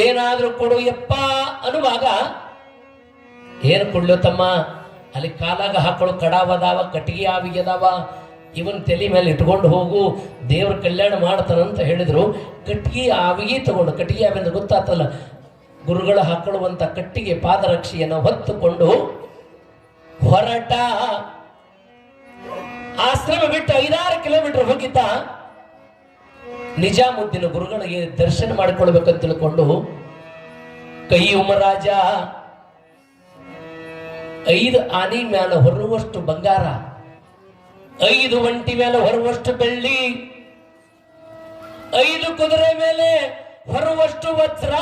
ಏನಾದ್ರೂ ಕೊಡು ಯಪ್ಪ ಅನ್ನುವಾಗ, ಏನು ಕೊಡ್ಲು ತಮ್ಮ, ಅಲ್ಲಿ ಕಾಲಾಗ ಹಾಕೊಳ್ಳೋ ಕಡಾವದಾವ, ಕಟ್ಟಿಗೆ ಆವಿಗೆದಾವ, ಇವನ್ ತಲೆ ಮೇಲೆ ಇಟ್ಕೊಂಡು ಹೋಗು, ದೇವ್ರ ಕಲ್ಯಾಣ ಮಾಡ್ತಾನಂತ ಹೇಳಿದ್ರು. ಕಟ್ಟಿಗೆ ಆವಿಗೆ ತಗೊಂಡು, ಕಟ್ಟಿಗೆ ಆವಿಂದ ಗೊತ್ತಾತಲ್ಲ, ಗುರುಗಳು ಹಾಕೊಳ್ಳುವಂತ ಕಟ್ಟಿಗೆ ಪಾದರಕ್ಷೆಯನ್ನು ಹೊತ್ತುಕೊಂಡು ಹೊರಟ. ಆಶ್ರಮ ಬಿಟ್ಟು 5-6 ಕಿಲೋಮೀಟರ್ ಹೋಗಿದ್ದ. ನಿಜಾಮುದ್ದೀನ ಗುರುಗಳಿಗೆ ದರ್ಶನ ಮಾಡಿಕೊಳ್ಬೇಕಂತ ತಿಳ್ಕೊಂಡು ಕೈಯುಮರಾಜ 5 ಆನೆ ಮೇಲೆ ಹೊರುವಷ್ಟು ಬಂಗಾರ, 5 ಒಂಟಿ ಮೇಲೆ ಹೊರುವಷ್ಟು ಬೆಳ್ಳಿ, 5 ಕುದುರೆ ಮೇಲೆ ಹೊರುವಷ್ಟು ವಜ್ರ,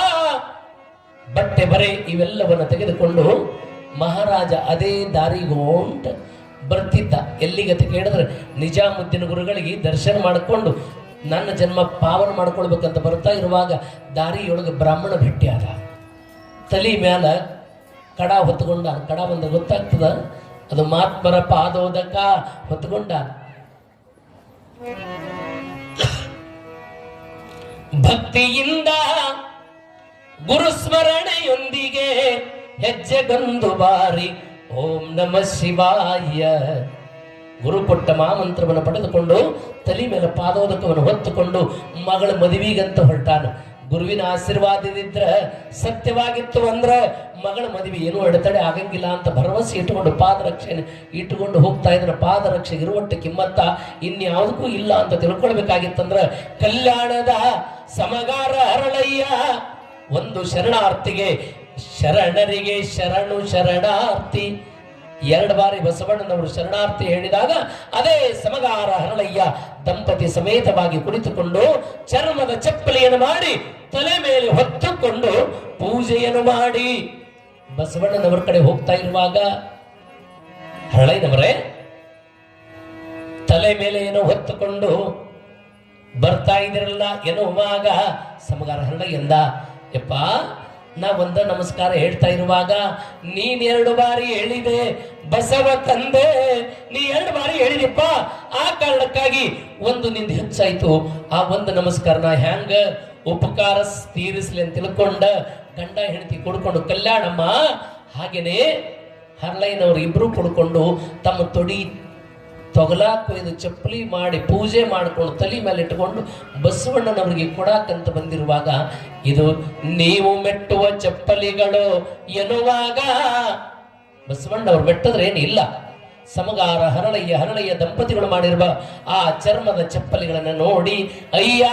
ಬಟ್ಟೆ ಬರೆ ಇವೆಲ್ಲವನ್ನು ತೆಗೆದುಕೊಂಡು ಮಹಾರಾಜ ಅದೇ ದಾರಿಗೋಂಟ ಬರ್ತಿದ್ದ. ಎಲ್ಲಿಗತ್ತೆ ಕೇಳಿದ್ರೆ ನಿಜಾಮುದ್ದೀನ ಗುರುಗಳಿಗೆ ದರ್ಶನ ಮಾಡಿಕೊಂಡು ನನ್ನ ಜನ್ಮ ಪಾವನ ಮಾಡ್ಕೊಳ್ಬೇಕಂತ ಬರ್ತಾ ಇರುವಾಗ ದಾರಿಯೊಳಗೆ ಬ್ರಾಹ್ಮಣ ಭೇಟಿಯಾದ. ತಲೆ ಮ್ಯಾಲ ಕಡ ಹೊತ್ತುಕೊಂಡ. ಕಡ ಬಂದ ಗೊತ್ತಾಗ್ತದ, ಅದು ಮಾತ್ಮರ ಪಾದೋದಕ ಹೊತ್ತುಕೊಂಡ. ಭಕ್ತಿಯಿಂದ ಗುರುಸ್ಮರಣೆಯೊಂದಿಗೆ ಹೆಜ್ಜೆಗೊಂದು ಬಾರಿ ಓಂ ನಮಃ ಶಿವಾಯ ಗುರು ಕೊಟ್ಟ ಮಹಾಮಂತ್ರವನ್ನು ಪಡೆದುಕೊಂಡು ತಲೆ ಮೇಲೆ ಪಾದೋದಕವನ್ನು ಹೊತ್ತುಕೊಂಡು ಮಗಳ ಮದುವೆಗಂತ ಹೊರಟಾನ. ಗುರುವಿನ ಆಶೀರ್ವಾದದಿದ್ರ ಸತ್ಯವಾಗಿತ್ತು ಅಂದ್ರ ಮಗಳ ಮದುವೆ ಏನೂ ಅಡೆತಡೆ ಆಗಂಗಿಲ್ಲ ಅಂತ ಭರವಸೆ ಇಟ್ಟುಕೊಂಡು ಪಾದರಕ್ಷೆ ಇಟ್ಟುಕೊಂಡು ಹೋಗ್ತಾ ಇದ್ರ. ಪಾದರಕ್ಷೆ ಇರುವಟ್ಟು ಕಿಮ್ಮತ್ತ ಇನ್ಯಾವುದಕ್ಕೂ ಇಲ್ಲ ಅಂತ ತಿಳ್ಕೊಳ್ಬೇಕಾಗಿತ್ತಂದ್ರ ಕಲ್ಯಾಣದ ಸಮಗಾರ ಹರಳಯ್ಯ. ಒಂದು ಶರಣಾರ್ಥಿಗೆ ಶರಣರಿಗೆ ಶರಣು ಶರಣಾರ್ಥಿ 2 ಬಾರಿ ಬಸವಣ್ಣನವರು ಶರಣಾರ್ಥಿ ಹೇಳಿದಾಗ ಅದೇ ಸಮಗಾರ ಹರಳಯ್ಯ ದಂಪತಿ ಸಮೇತವಾಗಿ ಕುಳಿತುಕೊಂಡು ಚರ್ಮದ ಚಪ್ಪಲಿಯನ್ನು ಮಾಡಿ ತಲೆ ಮೇಲೆ ಹೊತ್ತುಕೊಂಡು ಪೂಜೆಯನ್ನು ಮಾಡಿ ಬಸವಣ್ಣನವರ ಕಡೆ ಹೋಗ್ತಾ ಇರುವಾಗ ಹರಳಯ್ಯನವರೇ ತಲೆ ಮೇಲೆ ಏನೋ ಹೊತ್ತುಕೊಂಡು ಬರ್ತಾ ಇದಿರಲ್ಲ ಎನ್ನುವಾಗ ಸಮಗಾರ ಹರಳಯ್ಯಂದ, ಯಪ್ಪ ನಾ ಒಂದ ನಮಸ್ಕಾರ ಹೇಳ್ತಾ ಇರುವಾಗ ನೀನ್ 2 ಬಾರಿ ಹೇಳಿದೆ ಬಸವ ತಂದೆ, ನೀ 2 ಬಾರಿ ಹೇಳಿದಪ್ಪ, ಆ ಕಾರಣಕ್ಕಾಗಿ ಒಂದು ನಿಂದ ಹೆಚ್ಚಾಯ್ತು. ಆ ಒಂದು ನಮಸ್ಕಾರನ ಹ್ಯಾಂಗ ಉಪಕಾರ ತೀರಿಸ್ಲಿ ಅಂತ ತಿಳ್ಕೊಂಡ ಗಂಡ ಹೆಂಡತಿ ಕೊಡ್ಕೊಂಡು ಕಲ್ಯಾಣಮ್ಮ. ಹಾಗೇನೆ ಹರಳಯ್ಯನವ್ರು ಇಬ್ರು ಕೊಡ್ಕೊಂಡು ತಮ್ಮ ತೊಡಿ ತೊಗಲಾ ಕೊಯ್ದು ಚಪ್ಪಲಿ ಮಾಡಿ ಪೂಜೆ ಮಾಡಿಕೊಂಡು ತಲೆ ಮೇಲೆ ಇಟ್ಟುಕೊಂಡು ಬಸವಣ್ಣನವರಿಗೆ ಕೊಡಾಕಂತ ಬಂದಿರುವಾಗ ಇದು ನೀವು ಮೆಟ್ಟುವ ಚಪ್ಪಲಿಗಳು ಎನ್ನುವಾಗ ಬಸವಣ್ಣವ್ರು ಮೆಟ್ಟದ್ರೆ ಏನಿಲ್ಲ. ಸಮಗಾರ ಹರಳಯ್ಯ ದಂಪತಿಗಳು ಮಾಡಿರುವ ಆ ಚರ್ಮದ ಚಪ್ಪಲಿಗಳನ್ನು ನೋಡಿ ಅಯ್ಯ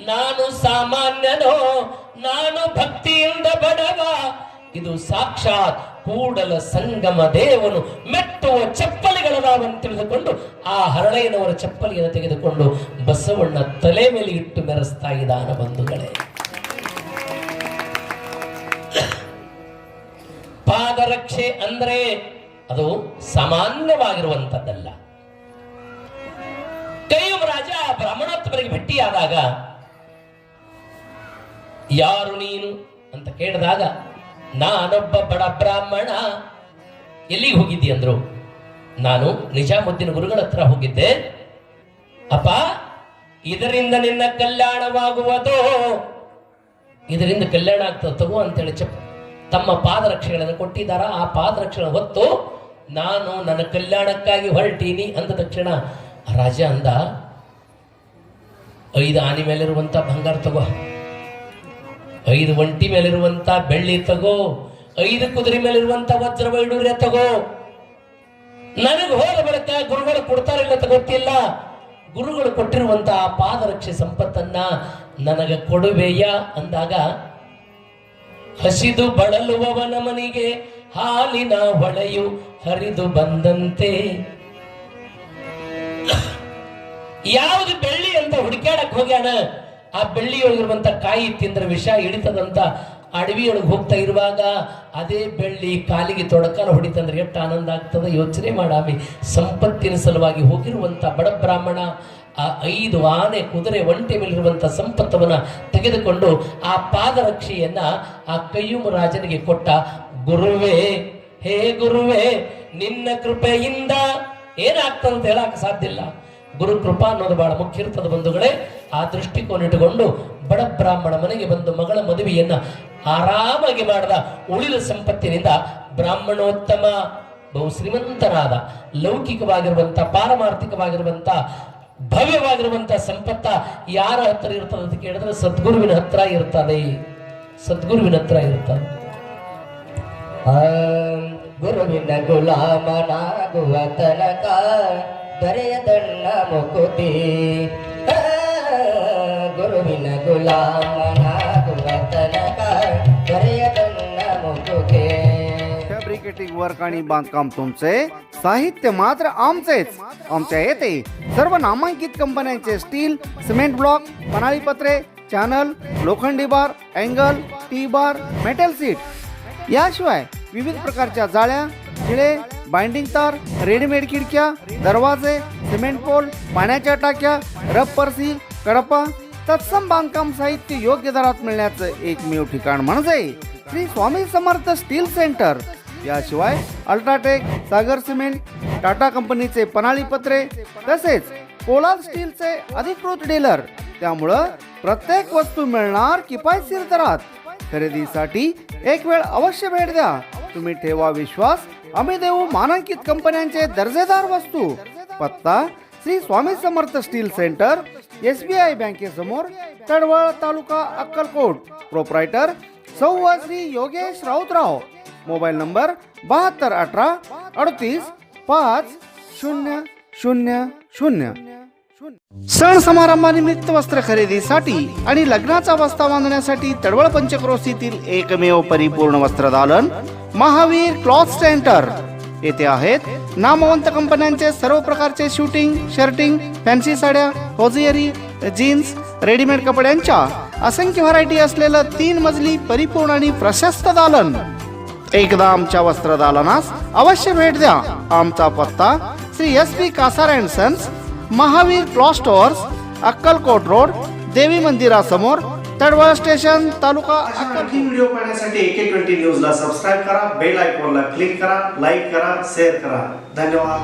ನಾನು ಸಾಮಾನ್ಯನೋ, ನಾನು ಭಕ್ತಿಯಿಂದ ಬಡವ, ಇದು ಸಾಕ್ಷಾತ್ ಕೂಡಲ ಸಂಗಮ ದೇವನು ಮೆಟ್ಟುವ ಚಪ್ಪಲಿಗಳದಾವಂತ ತಿಳಿದುಕೊಂಡು ಆ ಹರಳಯ್ಯನವರ ಚಪ್ಪಲಿಯನ್ನು ತೆಗೆದುಕೊಂಡು ಬಸವಣ್ಣ ತಲೆ ಮೇಲೆ ಇಟ್ಟು ಮೆರೆಸ್ತಾ ಇದ್ದಾನ. ಬಂಧುಗಳೇ, ಪಾದರಕ್ಷೆ ಅಂದ್ರೆ ಅದು ಸಾಮಾನ್ಯವಾಗಿರುವಂತದ್ದಲ್ಲ. ಕೈಯುಮರಾಜ ಬ್ರಾಹ್ಮಣೋತ್ತಮರಿಗೆ ಭೇಟಿಯಾದಾಗ ಯಾರು ನೀನು ಅಂತ ಕೇಳಿದಾಗ ನಾನೊಬ್ಬ ಬಡ ಬ್ರಾಹ್ಮಣ. ಎಲ್ಲಿಗೆ ಹೋಗಿದ್ದಿ ಅಂದ್ರು. ನಾನು ನಿಜಾಮುದ್ದೀನ ಗುರುಗಳ ಹತ್ರ ಹೋಗಿದ್ದೆ. ಅಪ್ಪ ಇದರಿಂದ ನಿನ್ನ ಕಲ್ಯಾಣವಾಗುವುದು, ಇದರಿಂದ ಕಲ್ಯಾಣ ಆಗ್ತದೆ ತಗೋ ಅಂತೇಳಿ ತಮ್ಮ ಪಾದರಕ್ಷೆಗಳನ್ನು ಕೊಟ್ಟಿದ್ದಾರ. ಆ ಪಾದರಕ್ಷೆ ಹೊತ್ತು ನಾನು ನನ್ನ ಕಲ್ಯಾಣಕ್ಕಾಗಿ ಹೊರಟೀನಿ ಅಂದ ತಕ್ಷಣ ರಾಜ ಅಂದ, 5 ಆನೆ ಮೇಲಿರುವಂಥ ಬಂಗಾರ ತಗೋ, 5 ಒಂಟಿ ಮೇಲಿರುವಂಥ ಬೆಳ್ಳಿ ತಗೋ, 5 ಕುದುರೆ ಮೇಲಿರುವಂಥ ವಜ್ರ ವೈಡೂರ್ಯ ತಗೋ. ನನಗೆ ಹೋದ ಬಳಿಕ ಗುರುಗಳು ಕೊಡ್ತಾರಿಲ್ಲ ಗೊತ್ತಿಲ್ಲ, ಗುರುಗಳು ಕೊಟ್ಟಿರುವಂತ ಆ ಪಾದರಕ್ಷೆ ಸಂಪತ್ತನ್ನ ನನಗೆ ಕೊಡುವೆಯ ಅಂದಾಗ, ಹಸಿದು ಬಳಲುವವನ ಮನೆಗೆ ಹಾಲಿನ ಹೊಳೆಯು ಹರಿದು ಬಂದಂತೆ. ಯಾವುದು ಬೆಳ್ಳಿ ಅಂತ ಹುಡುಕ್ಯಾಡಕ್ ಹೋಗ್ಯಾನ, ಆ ಬೆಳ್ಳಿಯೊಳಗಿರುವಂತ ಕಾಯಿ ತಿಂದ್ರೆ ವಿಷ ಹಿಡಿತದಂತ ಅಡವಿಯೊಳಗೆ ಹೋಗ್ತಾ ಇರುವಾಗ ಅದೇ ಬೆಳ್ಳಿ ಕಾಲಿಗೆ ತೊಡಕನ ಹೊಡಿತಂದ್ರೆ ಎಷ್ಟು ಆನಂದ ಆಗ್ತದೆ ಯೋಚನೆ ಮಾಡಾಮಿ. ಸಂಪತ್ತಿನ ಸಲುವಾಗಿ ಹೋಗಿರುವಂತ ಬಡ ಬ್ರಾಹ್ಮಣ ಆ 5 ಆನೆ ಕುದುರೆ ಒಂಟೆ ಮೇಲಿರುವಂತ ಸಂಪತ್ತವನ್ನ ತೆಗೆದುಕೊಂಡು ಆ ಪಾದರಕ್ಷೆಯನ್ನ ಆ ಕಯ್ಯೂಮ ರಾಜನಿಗೆ ಕೊಟ್ಟ. ಗುರುವೇ, ಹೇ ಗುರುವೇ, ನಿನ್ನ ಕೃಪೆಯಿಂದ ಏನಾಗ್ತದಂತ ಹೇಳಕ್ ಸಾಧ್ಯ ಇಲ್ಲ. ಗುರು ಕೃಪಾ ಅನ್ನೋದು ಬಹಳ ಮುಖ್ಯ ಇರ್ತದೆ ಬಂಧುಗಳೇ. ಆ ದೃಷ್ಟಿಕೋನ ಇಟ್ಟುಕೊಂಡು ಬಡ ಬ್ರಾಹ್ಮಣ ಮನೆಗೆ ಬಂದು ಮಗಳ ಮದುವೆಯನ್ನ ಆರಾಮಾಗಿ ಮಾಡಿದ. ಉಳಿದ ಸಂಪತ್ತಿನಿಂದ ಬ್ರಾಹ್ಮಣೋತ್ತಮ ಬಹು ಶ್ರೀಮಂತರಾದ, ಲೌಕಿಕವಾಗಿರುವಂತ ಪಾರಮಾರ್ಥಿಕವಾಗಿರುವಂತ ಭವ್ಯವಾಗಿರುವಂತ ಸಂಪತ್ತ ಯಾರ ಹತ್ರ ಇರ್ತದೆ ಅಂತ ಕೇಳಿದ್ರೆ ಸದ್ಗುರುವಿನ ಹತ್ರ ಇರ್ತದೆ, ಸದ್ಗುರುವಿನ ಹತ್ರ ಇರ್ತದೆ. ಗುರುವಿನ ಗುಲಾಮನಾಗುವ ತನಕ ದೊರೆಯದಣ್ಣ ಮುಕುತಿ. ಗುರುವಿನ ಗುಲಾಮನಾಗುವ ತನಕ ದೊರೆಯದಣ್ಣ मुकुती. फॅब्रिकेटिंग वर्क आणि बांधकाम तुमचे, साहित्य मात्र आमचेच. आमच्या येथे सर्व नामांकित कंपन्यांचे स्टील, सिमेंट ब्लॉक, पन्हाळी पत्रे, चॅनल, लोखंडी bar, angle, T bar, metal sheet याशिवाय विविध प्रकारच्या जाळ्या, खिळे, बाइंडिंग तार, रेडीमेड खिडक्या, दरवाजे, सिमेंट पोल, पाण्याच्या टाक्या, रबर सील, कडपा तत्सम बांधकाम साहित्य योग्य दरात मिळण्याचं एकमेव ठिकाण म्हणजे श्री स्वामी समर्थ स्टील सेंटर. याशिवाय अल्ट्राटेक, सागर सिमेंट, टाटा कंपनीचे पन्हाळी पत्रे तसेच पोलाद स्टीलचे अधिकृत डीलर. त्यामुळं प्रत्येक वस्तू मिळणार किफायतशीर दरात. खरेदीसाठी एक वेळ अवश्य भेट द्या. तुम्ही ठेवा विश्वास, आम्ही देऊ मानांकित कंपन्यांचे दर्जेदार वस्तू. पत्ता Shri Swami Samarth steel centre, SBI बँकेसमोर, तडवळ, तालुका अक्कलकोट. प्रोप्रायटर सौ श्री योगेश राऊतराव. Mobile number 7218 38 5000. सण समारंभानिमित्त वस्त्र खरेदीसाठी आणि लग्नाचा बस्ता बांधण्यासाठी तडवळ पंचक्रोशीतील एकमेव परिपूर्ण वस्त्रदालन महावीर क्लॉथ सेंटर. येथे आहेत नामवंत कंपन्यांचे सर्व प्रकारचे शूटिंग, शर्टिंग, फॅन्सी साड्या, होजियरी, जीन्स, रेडीमेड कपड्यांच्या असंख्य व्हरायटी असलेलं 3 मजली परिपूर्ण आणि प्रशस्त दालन. एकदा आमच्या वस्त्रदालनास अवश्य भेट द्या. आमचा पत्ता Shri SP Kasar and sons, Mahavir cloth stores, Akkalkot road, देवी मंदिरासमोर, तडवळ स्टेशन, तालुका अक्कलकोट. व्हिडिओ पाहण्यासाठी AK20 न्यूजला सबस्क्राईब करा, बेल आयकॉनला क्लिक करा, लाईक करा, शेअर करा. धन्यवाद.